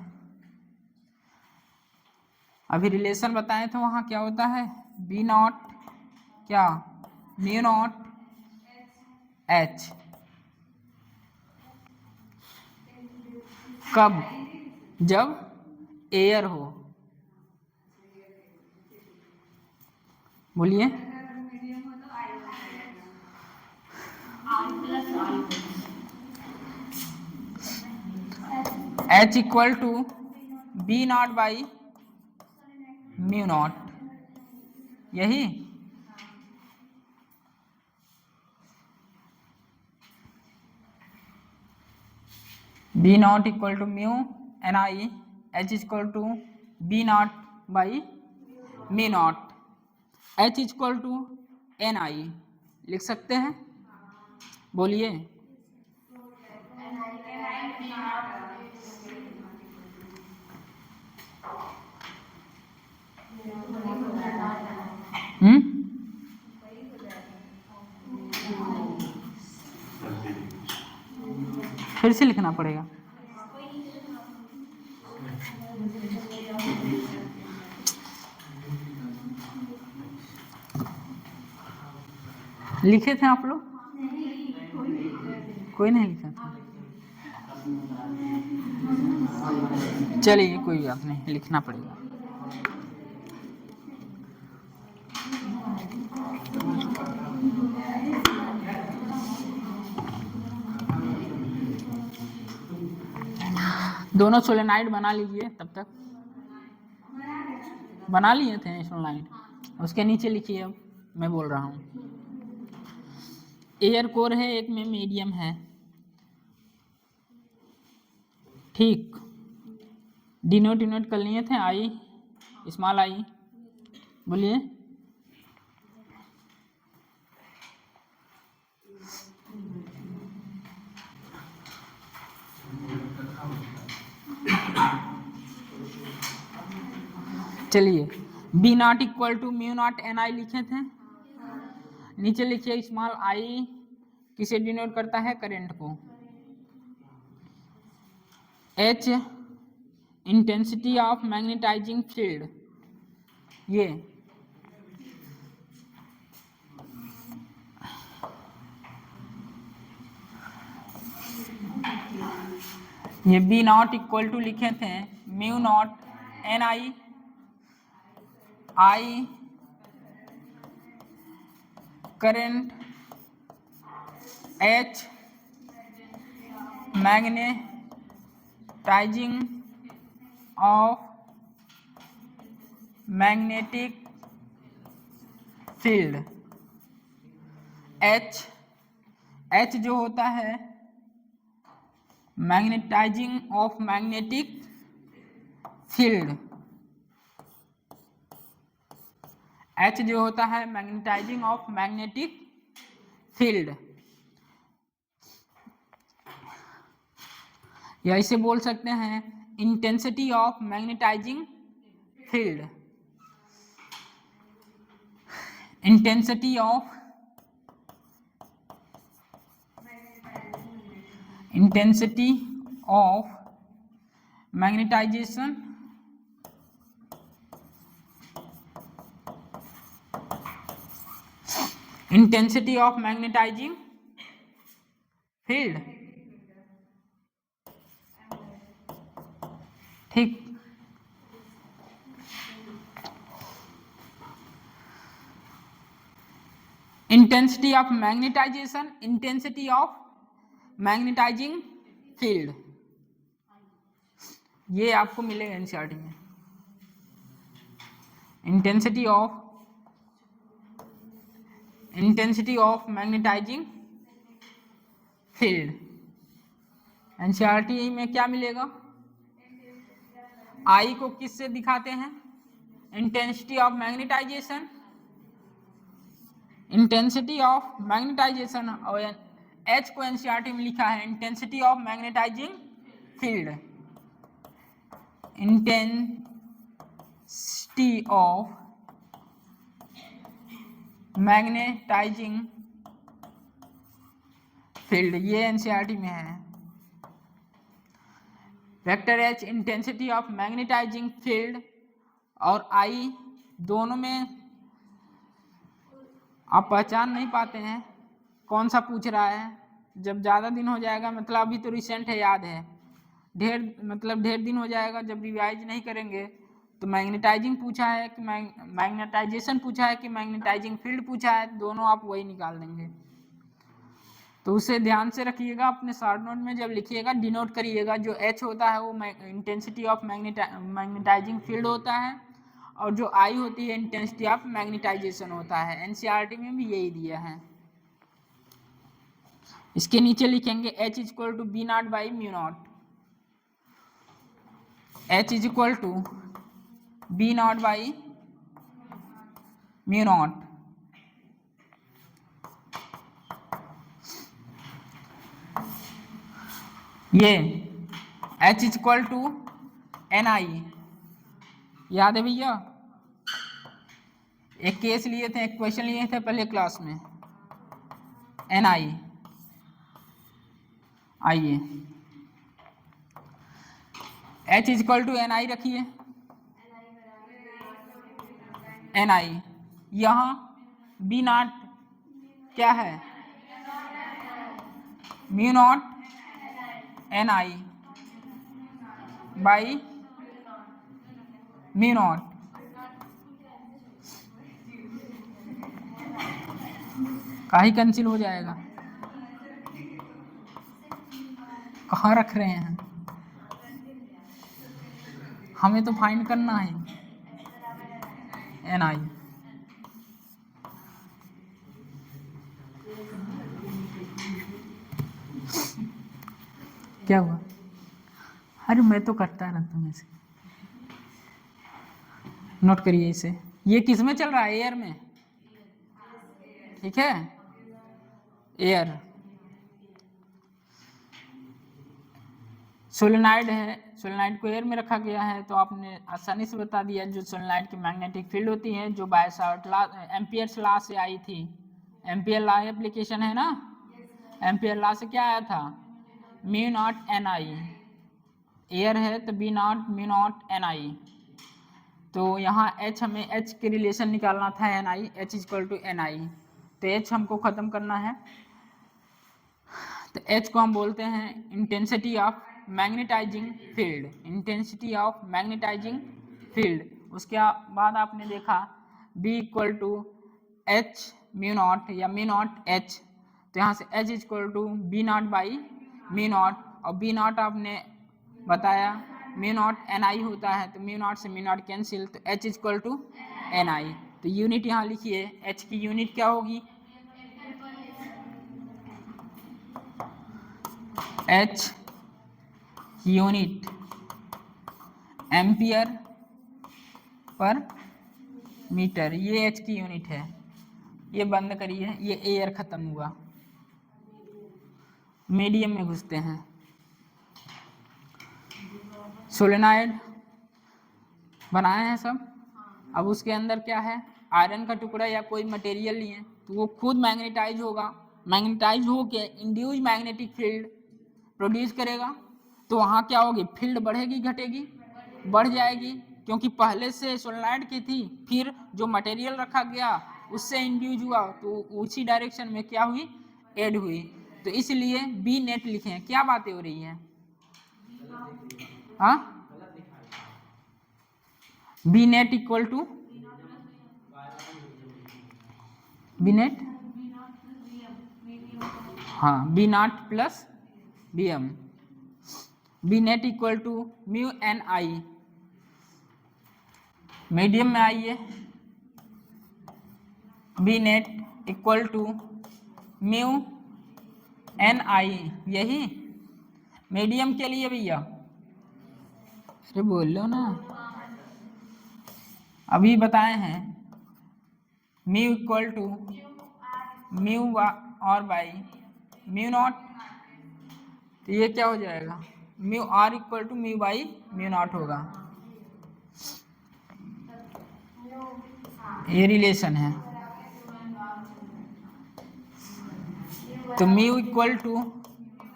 अभी रिलेशन बताए थे वहाँ क्या होता है? बी नॉट क्या म्यू नॉट एच। कब? जब एयर हो। बोलिए। H equal to B naught by mu naught, यही। B naught equal to mu N I, H equal to B naught by mu naught, H equal to N I लिख सकते हैं। बोलिए। फिर से लिखना पड़ेगा। लिखे थे आप लोग? कोई नहीं लिखा था। चलिए कोई बात नहीं, लिखना पड़ेगा। दोनों सोलेनाइड बना लीजिए। तब तक बना लिए थे सोलेनाइड, उसके नीचे लिखिए। अब मैं बोल रहा हूँ। एयर कोर है, एक में मीडियम है, ठीक। डिनोट कर लिए थे, आई स्मॉल आई। बोलिए। चलिए, B naught equal to mu naught N I लिखे थे। नीचे लिखिए स्मॉल आई किसे डिनोट करता है? करंट को। H intensity of magnetising field, ये बी नॉट इक्वल टू लिखे थे mu naught N I, I current, H magnetizing of magnetic field. H जो होता है magnetizing of magnetic field, H जो होता है मैग्नेटाइजिंग ऑफ मैग्नेटिक फील्ड, या इसे बोल सकते हैं intensity of magnetising field. Intensity of magnetisation intensity of magnetising field, ठीक। Intensity of magnetisation, intensity of magnetising field, ये आपको मिलेगा एनसीईआरटी में। Intensity of magnetising field, NCERT में क्या मिलेगा? आई को किससे दिखाते हैं? इंटेंसिटी ऑफ मैग्नेटाइजेशन, और एच को एनसीईआरटी में लिखा है intensity of magnetising field, intensity of magnetising field, ये एनसीईआरटी में है। Vector H intensity of magnetising field और आई दोनों में आप पहचान नहीं पाते हैं कौन सा पूछ रहा है। जब ज़्यादा दिन हो जाएगा, मतलब अभी तो रिसेंट है, याद है, ढेर दिन हो जाएगा जब रिवाइज नहीं करेंगे तो मैग्नेटाइजिंग पूछा है कि मैग्नेटाइजेशन पूछा है कि मैग्नेटाइजिंग फील्ड पूछा है, दोनों आप वही निकाल देंगे। तो उसे ध्यान से रखिएगा, अपने शॉर्ट नोट में जब लिखिएगा डिनोट करिएगा। जो एच होता है वो इंटेंसिटी ऑफ मैग्नेटाइजिंग फील्ड होता है और जो आई होती है इंटेंसिटी ऑफ मैग्नेटाइजेशन होता है। एनसीईआरटी में भी यही दिया है। इसके नीचे लिखेंगे H is equal to B naught by mu naught, H is equal to B naught by mu naught. ये H is equal to N I, याद है भैया? एक केस लिए थे, एक क्वेश्चन लिए थे पहले क्लास में, एन आई। आइए H is equal to N I रखिए, एन आई। यहाँ बी नॉट क्या है? Mu naught N I by mu naught. काहे कैंसिल हो जाएगा? कहाँ रख रहे हैं? हमें तो फाइंड करना है एन आई। क्या हुआ? अरे मैं तो करता रहता हूँ ऐसे। नोट करिए इसे। ये किस में चल रहा है? एयर में, ठीक है, एयर। सोलेनाइड है, सोलेनाइड को एयर में रखा गया है, तो आपने आसानी से बता दिया जो सोलेनाइड की मैग्नेटिक फील्ड होती है, जो बायसावर्ट लॉ, एम्पियर्स लॉ से आई थी। एम्पियर लॉ एप्लीकेशन है ना? एम्पियर लॉ से क्या आया था? Mu naught N I. Air है तो B naught mu naught N I. तो यहाँ एच, हमें एच के रिलेशन निकालना था N I, H is equal to N I. तो एच हमको ख़त्म करना है, तो एच को हम बोलते हैं intensity of magnetising field, intensity of magnetising field. उसके बाद आपने देखा B equal to H mu naught या म्यू नॉट एच, तो यहाँ से H is equal to B naught by mu naught, और बी नॉट आपने बताया म्यू नॉट एन आई होता है, तो म्यू नॉट से म्यू नॉट कैंसिल, तो H is equal to N I. तो यूनिट यहाँ लिखिए, एच की यूनिट क्या होगी? H unit ampere per metre, ये एच की यूनिट है। ये बंद करिए, ये एयर खत्म हुआ, मीडियम में घुसते हैं। सोलेनाइड बनाए हैं सब। अब उसके अंदर क्या है? आयरन का टुकड़ा या कोई मटेरियल लिए तो वो खुद मैग्नेटाइज होगा, मैग्नेटाइज होके इंड्यूस मैग्नेटिक फील्ड प्रोड्यूस करेगा। तो वहाँ क्या होगी? फील्ड बढ़ेगी घटेगी? बढ़ जाएगी, क्योंकि पहले से सोलेनाइड की थी, फिर जो मटेरियल रखा गया उससे इंड्यूस हुआ, तो उसी डायरेक्शन में क्या हुई? ऐड हुई। तो इसलिए बी नेट लिखें। क्या बातें हो रही हैं? हाँ, B net equal to B net, हाँ, B naught plus B M. B net equal to mu N I. Medium में आइए, B net equal to mu N I, यही मीडियम के लिए भैया। अरे बोल लो ना, अभी बताए हैं। म्यू इक्वल टू म्यू और बाई म्यू नॉट, तो ये क्या हो जाएगा, mu are equal to mu by mu naught होगा, ये रिलेशन है। तो mu equal to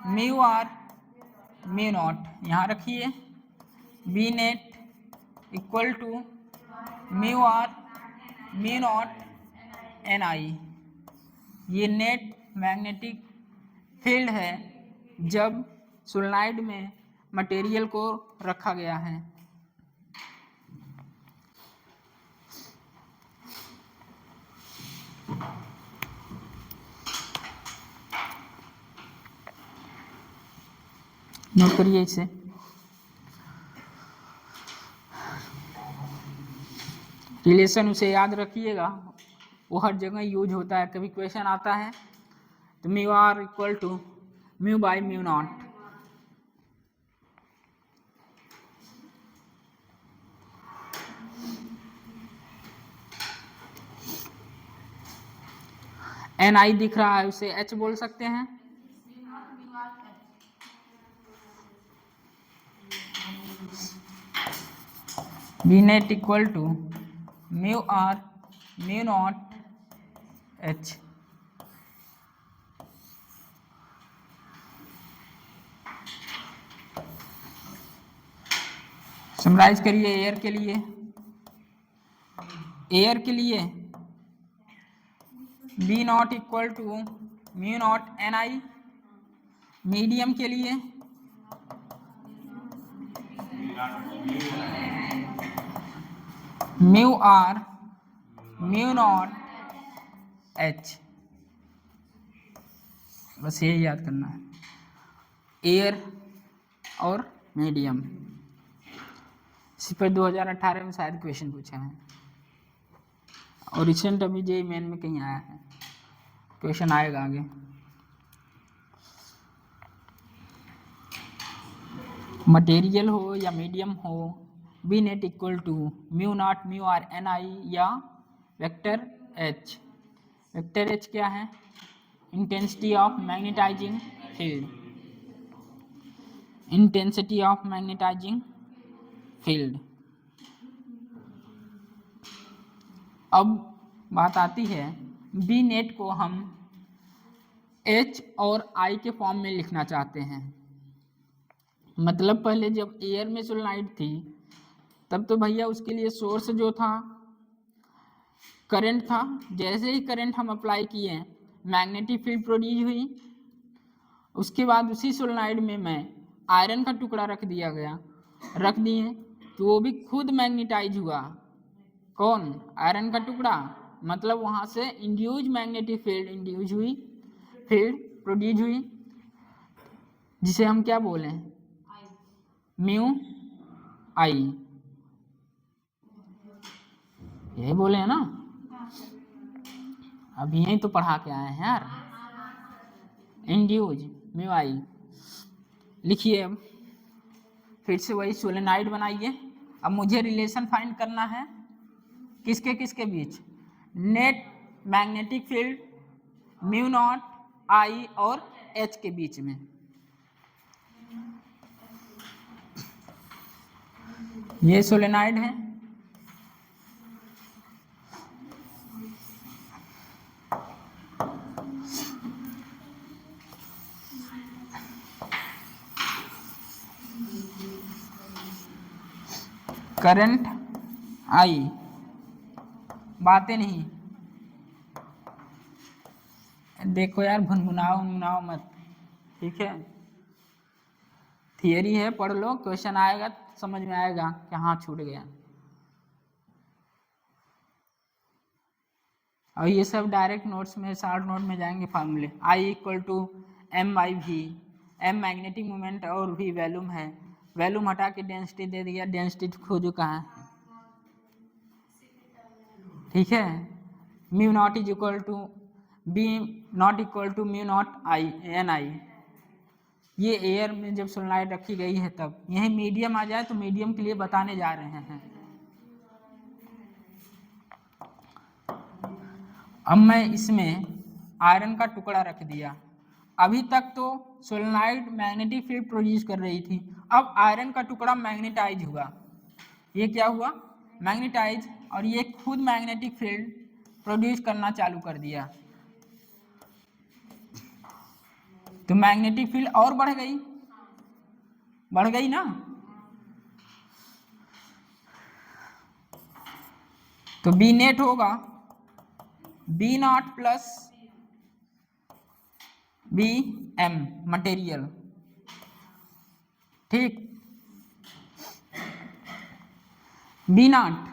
mu R mu naught यहाँ रखिए, B net equal to mu R mu naught N I. ये नेट मैग्नेटिक फील्ड है जब सोलेनॉइड में मटेरियल को रखा गया है। नोट करिए इसे। रिलेशन उसे याद रखिएगा, वो हर जगह यूज होता है, कभी क्वेश्चन आता है तो mu are equal to mu by mu naught. N I दिख रहा है, उसे एच बोल सकते हैं। B net equal to mu R mu naught H. Summarise करिए एयर के लिए। एयर के लिए B naught equal to mu naught N I. Medium के लिए mu R mu naught H. बस यही याद करना है, एयर और मीडियम। इसी पर 2018 में शायद क्वेश्चन पूछा है और रिसेंट अभी जेईई मेन में कहीं आया है, क्वेश्चन आएगा आगे। मटेरियल हो या मीडियम हो, B net equal to mu naught mu R N I या वेक्टर एच। वेक्टर एच क्या है, intensity of magnetising field, intensity of magnetising field. अब बात आती है बी नेट को हम एच और आई के फॉर्म में लिखना चाहते हैं। मतलब पहले जब एयर में सोलेनॉइड थी तब तो भैया उसके लिए सोर्स जो था करंट था। जैसे ही करंट हम अप्लाई किए मैग्नेटिक फील्ड प्रोड्यूस हुई। उसके बाद उसी सोलेनॉइड में मैं आयरन का टुकड़ा रख दिए तो वो भी खुद मैग्नेटाइज हुआ। कौन, आयरन का टुकड़ा। मतलब वहाँ से इंड्यूज मैग्नेटिक फील्ड प्रोड्यूस हुई, जिसे हम क्या बोले, म्यू आई, यही बोले हैं ना। अब यही तो पढ़ा के आए हैं यार, इंड्यूज म्यू आई। लिखिए अब फिर से वही सोलेनॉइड बनाइए। अब मुझे रिलेशन फाइंड करना है किसके किसके बीच, net magnetic field mu naught I और एच के बीच में। ये सोलेनॉइड है, करंट आई, बातें नहीं। देखो यार भुनभुनाओ मत, ठीक है। थियरी है, पढ़ लो, क्वेश्चन आएगा समझ में आएगा कि हाँ छूट गया। और ये सब डायरेक्ट नोट्स में, शॉर्ट नोट में जाएंगे फार्मूले। I equal to M by V, M magnetic moment और वी वैल्यूम है। वैल्यूम हटा के डेंसिटी दे दिया, डेंसिटी खोजो कहाँ है, ठीक है। Mu naught is equal to B naught equal to mu naught I N I. ये एयर में जब सोलेनॉइड रखी गई है तब। यही मीडियम आ जाए तो मीडियम के लिए बताने जा रहे हैं। अब मैं इसमें आयरन का टुकड़ा रख दिया। अभी तक तो सोलेनॉइड मैग्नेटिक फील्ड प्रोड्यूस कर रही थी, अब आयरन का टुकड़ा मैग्नेटाइज हुआ, ये क्या हुआ मैग्नेटाइज, और ये खुद मैग्नेटिक फील्ड प्रोड्यूस करना चालू कर दिया, तो मैग्नेटिक फील्ड और बढ़ गई ना। तो बी नेट होगा B naught plus B M material, ठीक, B naught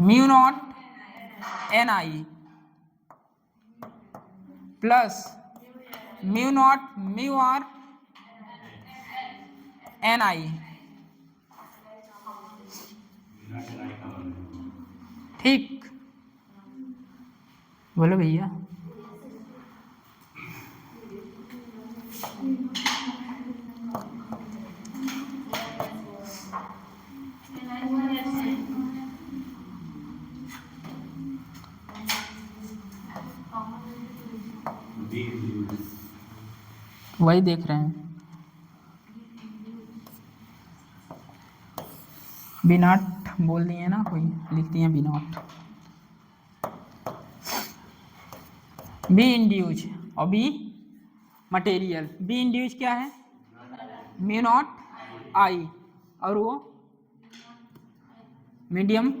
mu naught N I plus mu naught mu R N I, ठीक, बोलो भैया। वही देख रहे हैं, बी नॉट बोल दिए ना, कोई लिख दिए बी नॉट, बी इंड्यूज और बी मटेरियल। बी इंड्यूज क्या है म्यू नॉट आई, और वो मीडियम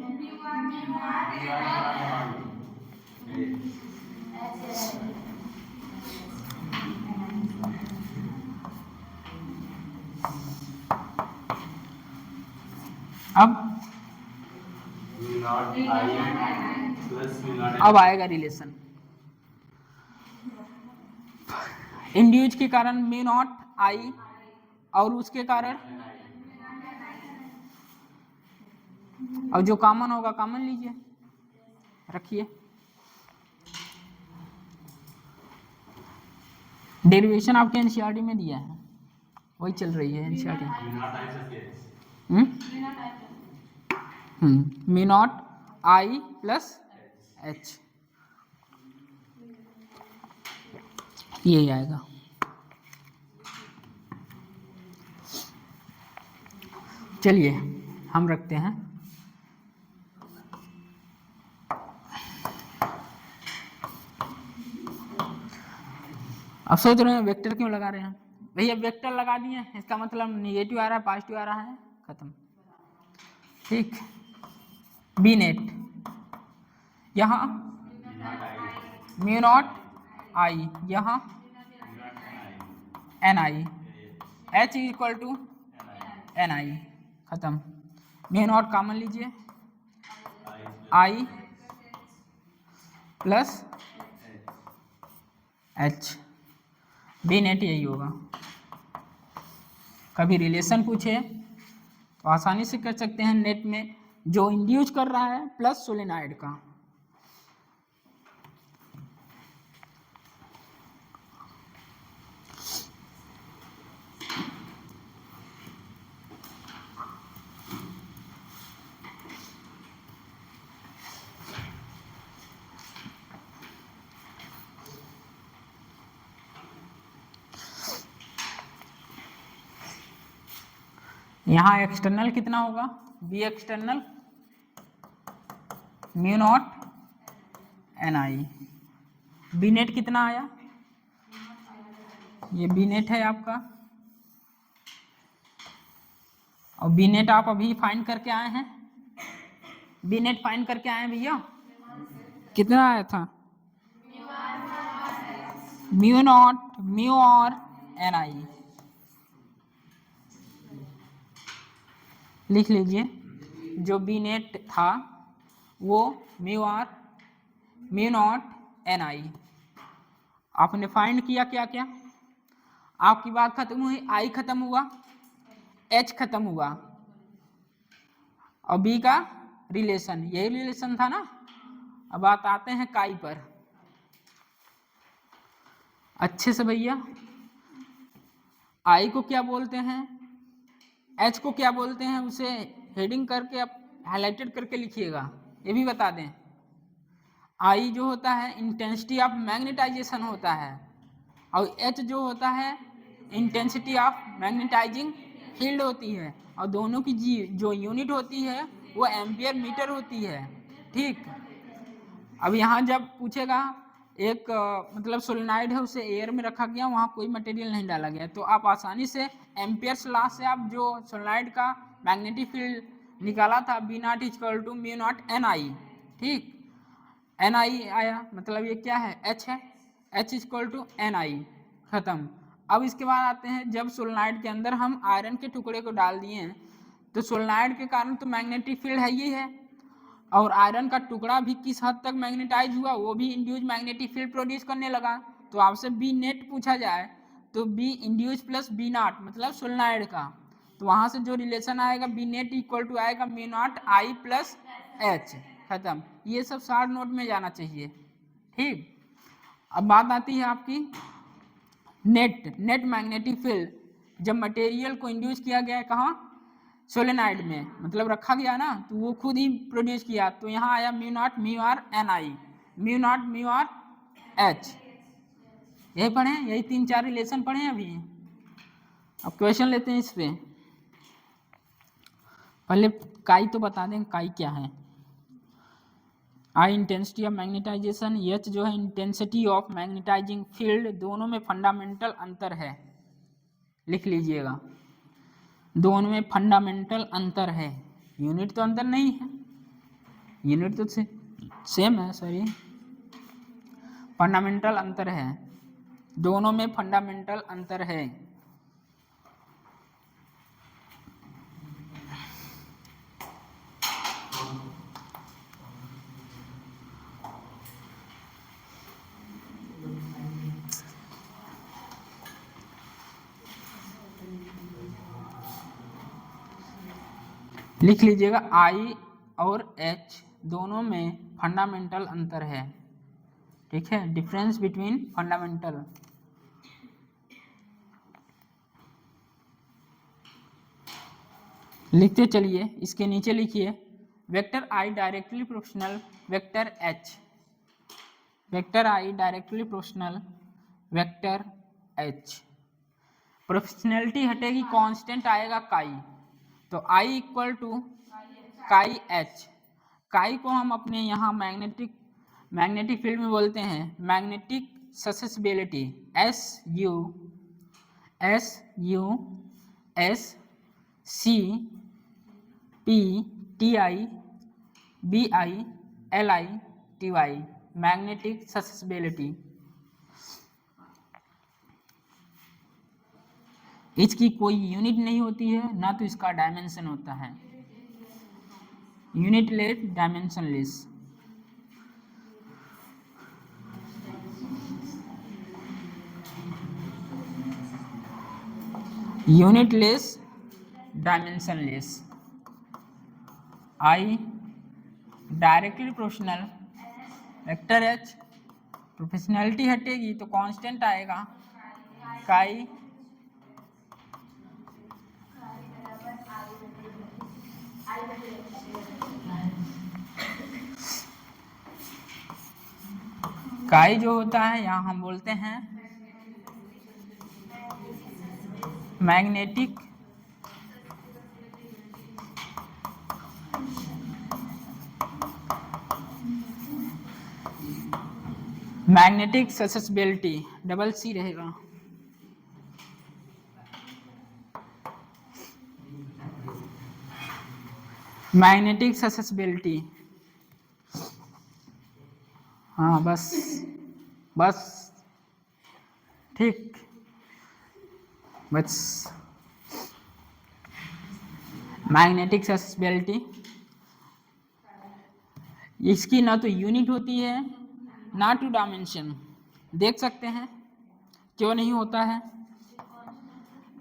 अब आएगा रिलेशन, इंड्यूज के कारण म्यू नॉट आई और उसके कारण, और जो कॉमन होगा कॉमन लीजिए, रखिए, डेरिवेशन आपके एनसीईआरटी में दिया है, वही चल रही है NCERT. Mu naught I plus H, यही आएगा। चलिए हम रखते हैं, अब सोच रहे हैं वेक्टर क्यों लगा रहे हैं भैया, वेक्टर लगा दिए, इसका मतलब निगेटिव आ रहा है पॉजिटिव आ रहा है, खत्म, ठीक। बी नेट यहाँ म्यू नॉट आई, यहाँ N I, H equal to N I, खत्म। म्यू नॉट कॉमन लीजिए, I plus H, B net यही होगा। कभी रिलेशन पूछे तो आसानी से कर सकते हैं, नेट में जो इंड्यूस कर रहा है प्लस सोलेनॉइड का। यहाँ एक्सटर्नल कितना होगा, B external mu naught N I, B net कितना आया, ये बी नेट है आपका, और बी नेट आप अभी फाइंड करके आए हैं, बी नेट फाइंड करके आए हैं भैया, कितना आया था, म्यू नॉट म्यू और एन आई, लिख लीजिए। जो बी नेट था वो mu R mu naught N I, आपने फाइंड किया क्या क्या, आपकी बात खत्म हुई, आई खत्म हुआ, एच खत्म हुआ, और बी का रिलेशन, यही रिलेशन था ना। अब बात आते हैं काई पर, अच्छे से भैया, आई को क्या बोलते हैं, एच को क्या बोलते हैं, उसे हेडिंग करके आप हाईलाइटेड करके लिखिएगा, ये भी बता दें। आई जो होता है इंटेंसिटी ऑफ मैग्नेटाइजेशन होता है, और एच जो होता है इंटेंसिटी ऑफ मैग्नेटाइजिंग फील्ड होती है, और दोनों की जो यूनिट होती है वो एम्पियर मीटर होती है। ठीक, अब यहाँ जब पूछेगा एक मतलब सोलेनाइड है, उसे एयर में रखा गया, वहाँ कोई मटेरियल नहीं डाला गया, तो आप आसानी से एम्पियर्स लॉ से आप जो सोलेनाइड का मैग्नेटिक फील्ड निकाला था B naught equal to mu naught N I, ठीक, एन आई आया, मतलब ये क्या है, एच है, H equal to N I, खत्म। अब इसके बाद आते हैं, जब सोलेनाइड के अंदर हम आयरन के टुकड़े को डाल दिए हैं, तो सोलेनाइड के कारण तो मैग्नेटिक फील्ड है ही है, और आयरन का टुकड़ा भी किस हद तक मैग्नेटाइज हुआ, वो भी इंड्यूस मैग्नेटिक फील्ड प्रोड्यूस करने लगा। तो आपसे बी नेट पूछा जाए तो B induce plus B naught मतलब सोलेनाइड का, तो वहां से जो रिलेशन आएगा बी नेट इक्वल टू आएगा mu naught I plus H, खत्म। ये सब शॉर्ट नोट में जाना चाहिए। ठीक, अब बात आती है आपकी नेट मैग्नेटिक फील्ड। जब मटेरियल को इंड्यूस किया गया है कहाँ, सोलेनाइड में, मतलब रखा गया ना, तो वो खुद ही प्रोड्यूस किया, तो यहाँ आया mu naught mu R N I, mu naught mu R H. यही पढ़े, यही 3-4 रिलेशन पढ़े अभी। अब क्वेश्चन लेते हैं इस पे। पहले काई तो बता दें, काई क्या है। आई इंटेंसिटी ऑफ मैग्नेटाइजेशन, एच जो है इंटेंसिटी ऑफ मैग्नेटाइजिंग फील्ड, दोनों में फंडामेंटल अंतर है, लिख लीजिएगा, दोनों में फंडामेंटल अंतर है, यूनिट तो अंतर नहीं है, यूनिट तो सेम है, सॉरी, फंडामेंटल अंतर है, दोनों में फंडामेंटल अंतर है। लिख लीजिएगा, आई और एच दोनों में फंडामेंटल अंतर है, ठीक है, डिफरेंस बिटवीन फंडामेंटल। लिखते चलिए, इसके नीचे लिखिए vector I directly proportional vector H, vector I directly proportional vector H, proportionality हटेगी, कांस्टेंट आएगा काई, तो I equal to chi H. Chi को हम अपने यहाँ मैग्नेटिक फील्ड में बोलते हैं magnetic susceptibility, S U S C P T I B I L I T Y, magnetic susceptibility. इसकी कोई यूनिट नहीं होती है, ना तो इसका डायमेंशन होता है, unitless dimensionless. Unitless dimensionless. I directly proportional vector H, proportionality हटेगी तो कांस्टेंट आएगा काई काई जो होता है यहाँ हम बोलते हैं मैग्नेटिक ससेसिबिलिटी, डबल सी रहेगा, मैग्नेटिक ससेसिबिलिटी। हाँ बस ठीक, बस मैग्नेटिक ससेसिबिलिटी, इसकी ना तो यूनिट होती है ना टू डायमेंशन। देख सकते हैं क्यों नहीं होता है,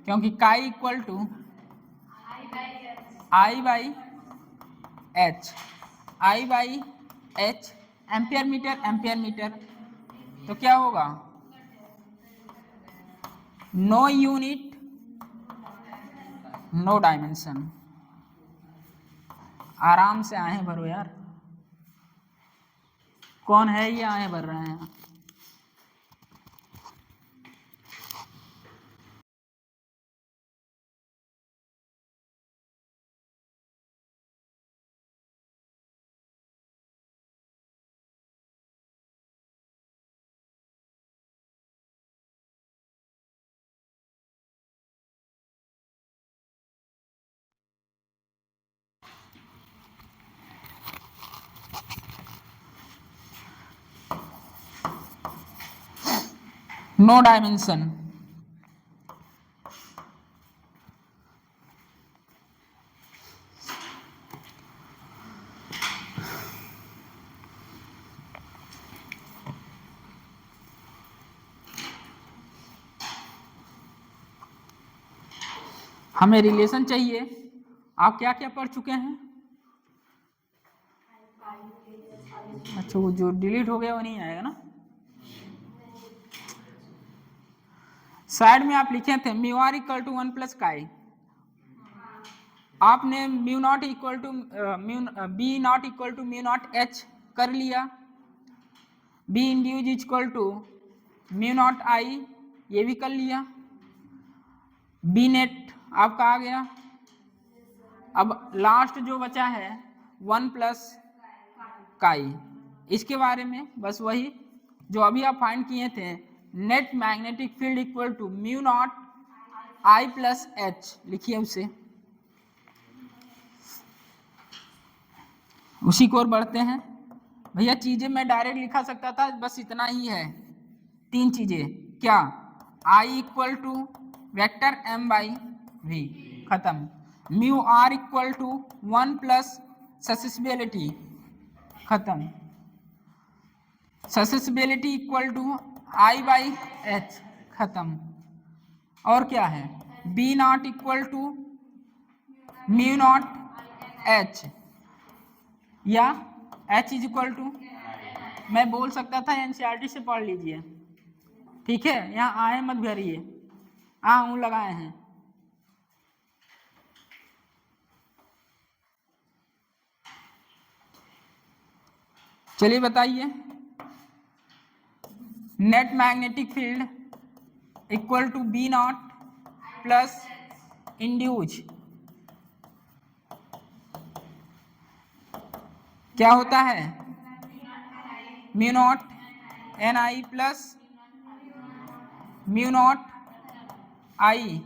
क्योंकि chi equal to I by H, I by H ampere metre, तो क्या होगा, नो यूनिट नो डायमेंशन। आराम से आए भरो यार, कौन है ये आए भर रहे हैं? No dimension. हमें रिलेशन चाहिए। आप क्या क्या पढ़ चुके हैं? अच्छा, वो जो डिलीट हो गया वो नहीं आएगा ना? साइड में आप लिखे थे mu are equal to 1 plus chi. आपने mu naught equal to B naught equal to mu naught H कर लिया। B induced equal to mu naught I, ये भी कर लिया। बी नेट आपका आ गया। अब लास्ट जो बचा है 1 प्लस काई, इसके बारे में बस वही जो अभी आप फाइंड किए थे, net magnetic field equal to mu naught I plus H लिखिए उसे। उसी को और बढ़ते हैं। भैया चीजें मैं डायरेक्ट लिखा सकता था, बस इतना ही है। 3 चीजें क्या? I equal to vector M by V, खत्म। Mu are equal to 1 plus susceptibility, खत्म। Susceptibility equal to I by H, खत्म। और क्या है? B naught equal to mu naught H, या एच इज इक्वल टू, मैं बोल सकता था एनसीईआरटी से पढ़ लीजिए, ठीक है? यहाँ आए मत भरिए, हूँ लगाए हैं। चलिए बताइए, net magnetic field equal to B naught plus induced क्या होता है? Mu naught N I plus mu naught I.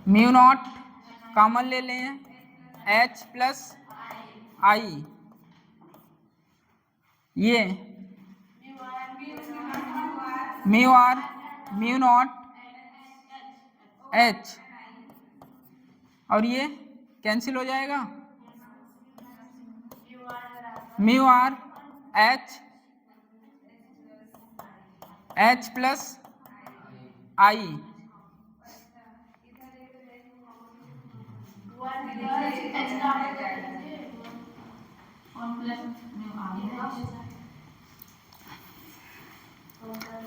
Mu naught common ले लें, एच प्लस आई, ये mu R mu naught H, और ये कैंसिल हो जाएगा। Mu R H H plus I,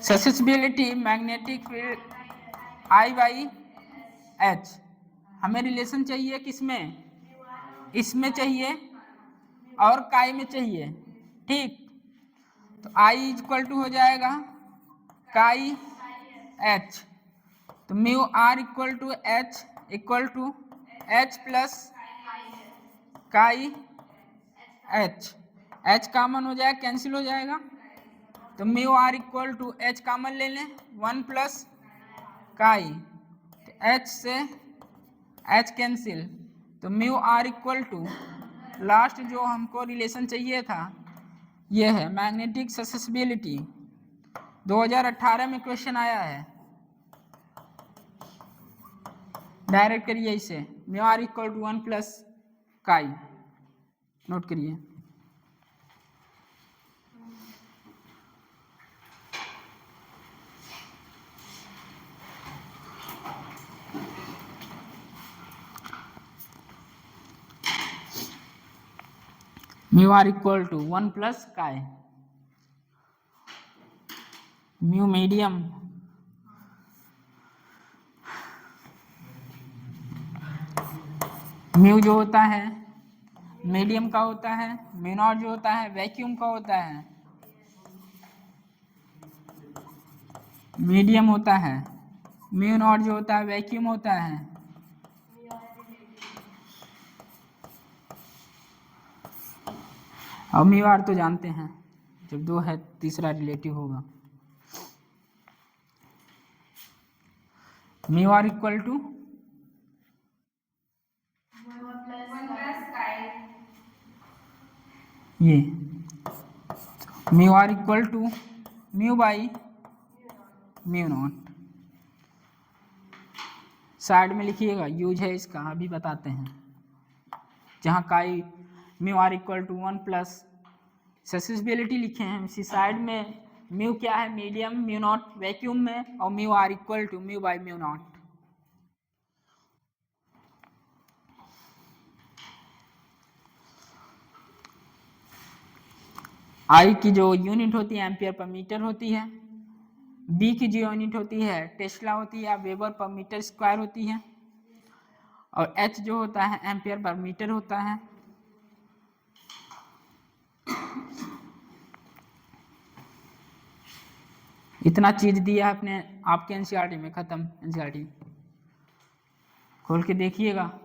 susceptibility magnetic field I by H. हमें relation चाहिए किसमें? इसमें चाहिए और काई में चाहिए, ठीक? तो आई इक्वल टू हो जाएगा काई एच, तो mu are equal to H equal to H plus chi H. H common हो जाएगा, कैंसिल हो जाएगा, तो mu are equal to H common ले लें, 1 प्लस काई, तो एच से एच कैंसिल, तो mu are equal to last जो हमको रिलेशन चाहिए था ये है मैग्नेटिक ससेसिबिलिटी। 2018 में क्वेश्चन आया है, डायरेक्ट करिए इसे, mu are equal to 1 plus chi, note करिए। Mu are equal to 1 plus chi, mu medium mu जो होता है मीडियम का होता है, म्यू नॉट जो होता है वैक्यूम का होता है, मीडियम होता है, म्यू नॉट जो होता है वैक्यूम होता है। और म्यू आर तो जानते हैं, जब दो है तीसरा रिलेटिव होगा। म्यू आर इक्वल टू ये mu are equal to mu by mu naught. Side में लिखिएगा, यूज है इसका, अभी बताते हैं। जहाँ chi mu are equal to 1 plus susceptibility लिखे हैं, उसी साइड में म्यू क्या है मीडियम, म्यू नॉट वैक्यूम में, और mu are equal to mu by mu naught. I की जो यूनिट होती है एम्पियर पर मीटर होती है, बी की जो यूनिट होती है टेस्ला होती है, वेबर पर मीटर स्क्वायर होती है, और एच जो होता है एम्पियर पर मीटर होता है। इतना चीज दिया है अपने आपके एनसीईआरटी में, खत्म एनसीईआरटी खोल के देखिएगा।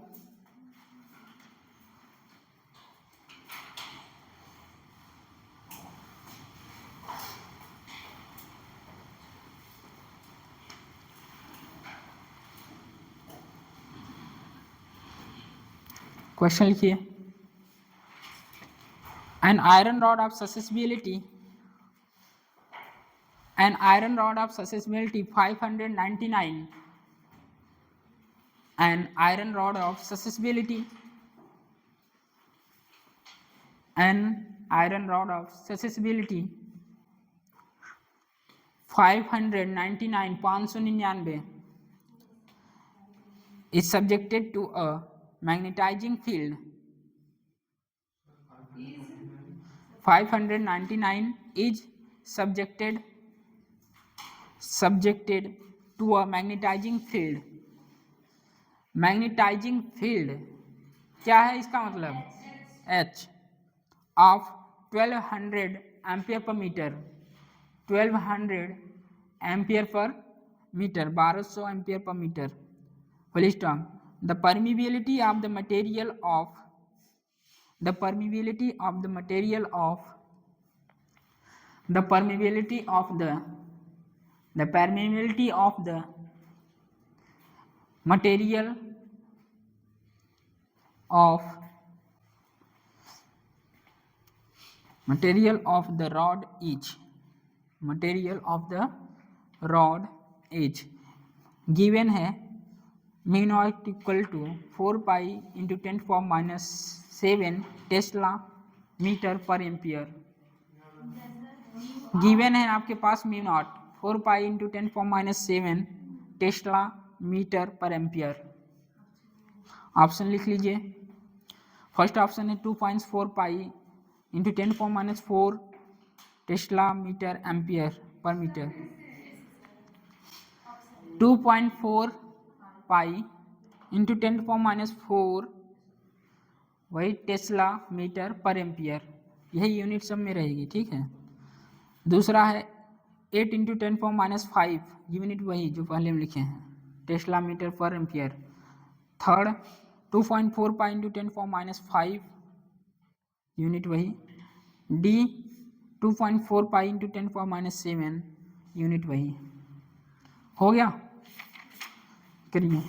क्वेश्चन लिखिए, an iron rod of susceptibility 599, an iron rod of susceptibility 599 is subjected to a magnetizing field 599 is subjected to a magnetizing field। Magnetizing field क्या है इसका मतलब, H of 1200 ampere per metre, 1200 ampere per metre, 1200 ampere per metre. Full stop. The permeability of the material of the permeability of the material of the permeability of the permeability of the material of the rod is given है mu naught equal to 4 pi into 10⁻⁷ tesla metre per ampere. Given है आपके पास mu naught 4 pi into 10⁻⁷ tesla metre per ampere. Option लिख लीजिए। First option है 2.4 pi into 10⁻⁴ tesla metre ampere per metre. 2.4 pi into 10⁻⁴ वही tesla metre per ampere, यही unit सब में रहेगी, ठीक है। दूसरा है 8 इंटू 10⁻⁵, यूनिट वही जो पहले हम लिखे हैं, Tesla metre per ampere. Third 2.4 pi into 10⁻⁵, unit वही। डी 2.4 पाई इंटू 10⁻⁷, यूनिट वही। हो गया, करिए।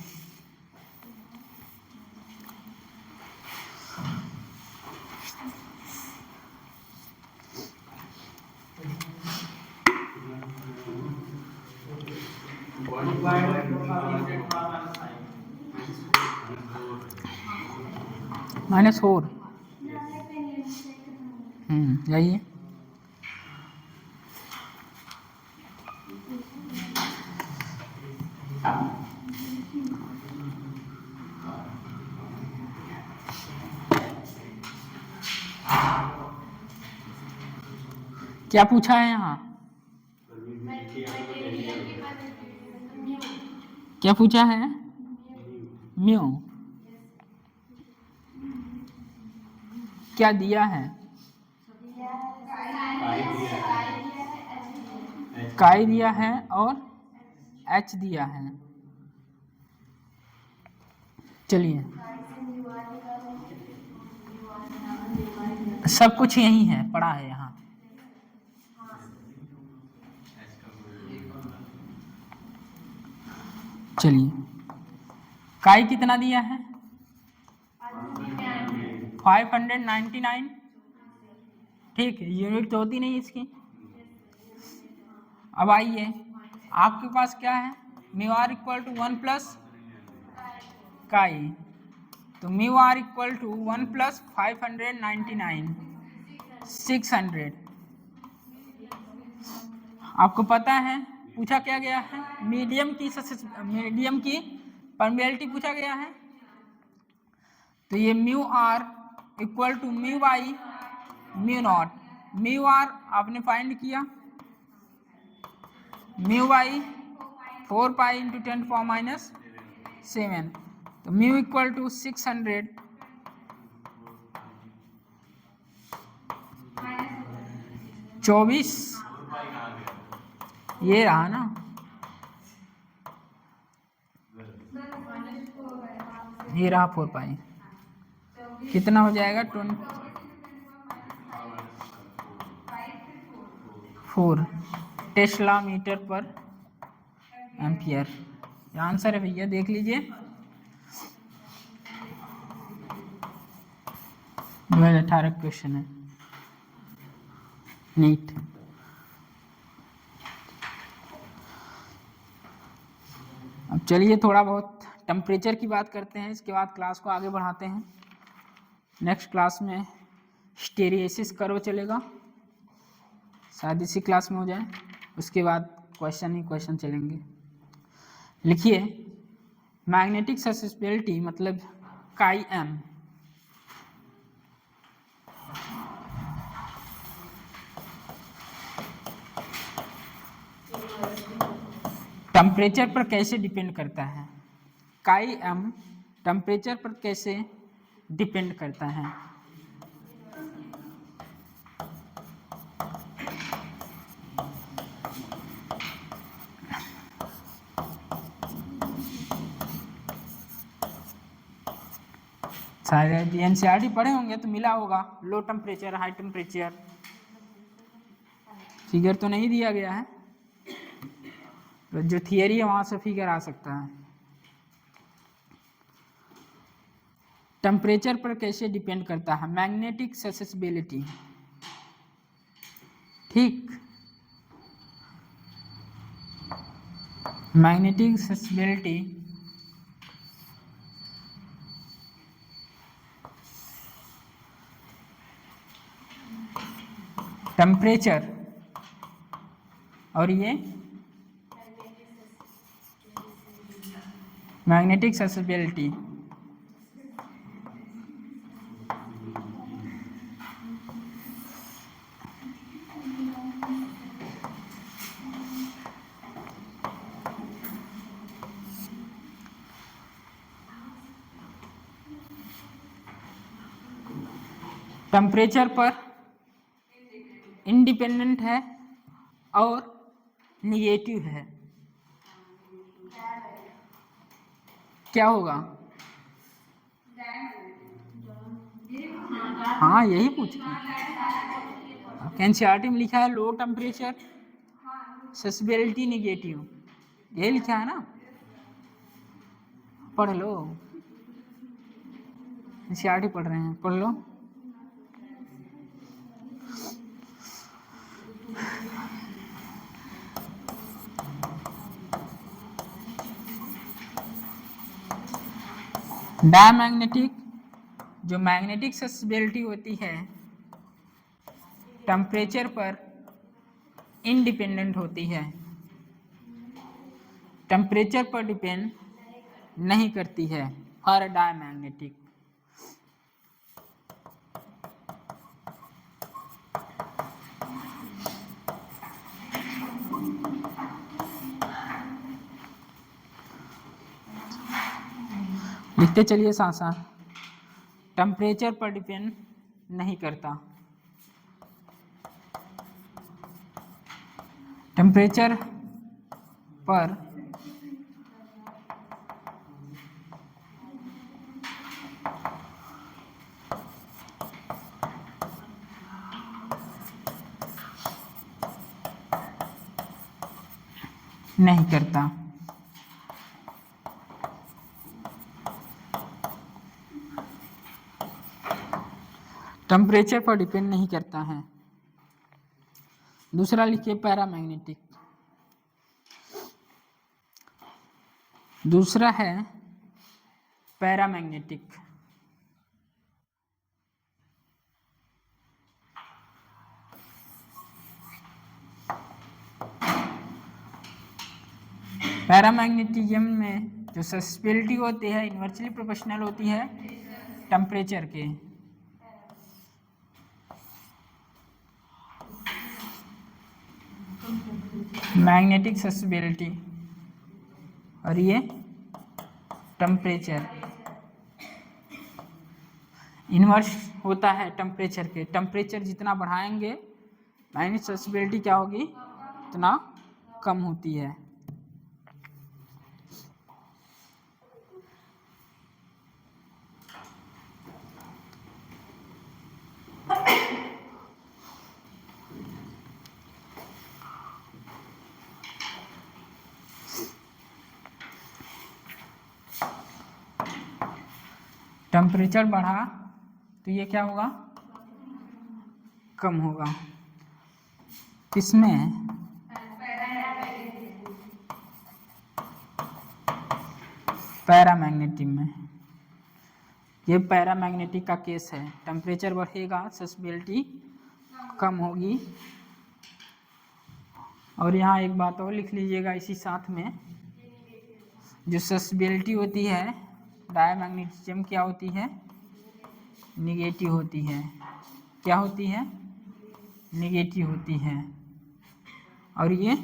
-4 यही है। क्या पूछा है यहाँ, क्या पूछा है, म्यू। क्या दिया है? काई दिया है और एच दिया है। चलिए सब कुछ यही है, पड़ा है यहाँ। चलिए काई कितना दिया है? 599। ठीक है, यूनिट तो होती नहीं इसकी। अब आइए, आपके पास क्या है? Mu are equal to 1 plus chi, तो mu are equal to 1 plus 599 600। आपको पता है पूछा क्या गया है? मीडियम की परमेबिलिटी पूछा गया है। तो ये mu are equal to mu by mu naught. Mu R आपने फाइंड किया, म्यू वाई 4 पाई इंटू 10⁻⁻⁷, तो म्यू इक्वल टू 600 24, ये रहा ना, ये रहा 4 पाई। कितना हो जाएगा? 4 टेस्ला मीटर पर एम्पियर। ये आंसर है भैया, देख लीजिए 2018 क्वेश्चन है नीट। अब चलिए थोड़ा बहुत टेम्परेचर की बात करते हैं, इसके बाद क्लास को आगे बढ़ाते हैं। नेक्स्ट क्लास में स्टेरियोसिस कर्व चलेगा, शायद इसी क्लास में हो जाए। उसके बाद क्वेश्चन ही क्वेश्चन चलेंगे। लिखिए मैग्नेटिक ससेप्टिबिलिटी मतलब काई एम। टेम्परेचर पर कैसे डिपेंड करता है? काई एम टेम्परेचर पर कैसे डिपेंड करता है? शायद एनसीईआरटी पढ़े होंगे तो मिला होगा, low temperature high temperature. Figure तो नहीं दिया गया है, तो जो थियरी है वहां से फिगर आ सकता है। टेम्परेचर पर कैसे डिपेंड करता है? Magnetic susceptibility. ठीक, मैग्नेटिक ससेप्टिबिलिटी टेम्परेचर और ये मैग्नेटिक ससेप्टिबिलिटी टेम्परेचर पर इंडिपेंडेंट है और निगेटिव है। क्या होगा? हाँ यही पूछ एनसीईआरटी में लिखा है लो टेम्परेचर ससेप्टिबिलिटी निगेटिव, यही लिखा है ना, पढ़ लो। एनसीईआरटी पढ़ रहे हैं, पढ़ लो। डायमैग्नेटिक जो मैग्नेटिक ससेप्टिबिलिटी होती है टेम्परेचर पर इंडिपेंडेंट होती है, टेम्परेचर पर डिपेंड नहीं करती है फॉर डायमैग्नेटिक। लिखते चलिए साथ साथ, टेम्परेचर पर डिपेंड नहीं करता। टेम्परेचर पर नहीं करता। टेम्परेचर पर डिपेंड नहीं करता है। दूसरा लिखिए पैरामैग्नेटिक। दूसरा है पैरामैग्नेटिक। पैरामैग्नेटिज्म में जो सस्पेबिलिटी होती है इन्वर्सली प्रोपोर्शनल होती है टेम्परेचर के। मैग्नेटिक सस्पेबिलिटी और ये टेम्परेचर इन्वर्स होता है टेम्परेचर के। टेम्परेचर जितना बढ़ाएंगे मैग्नेटिक सस्पेबिलिटी क्या होगी उतना कम होती है। टेम्परेचर बढ़ा तो ये क्या होगा कम होगा। किसमें पैरामैग्नेटिक में। ये पैरामैग्नेटिक का केस है। टेम्परेचर बढ़ेगा सस्पेबिलिटी कम होगी। और यहाँ एक बात और लिख लीजिएगा इसी साथ में, जो सस्पेबिलिटी होती है डायमैग्नेटिज्म क्या होती है निगेटिव होती है। क्या होती है निगेटिव होती है। और ये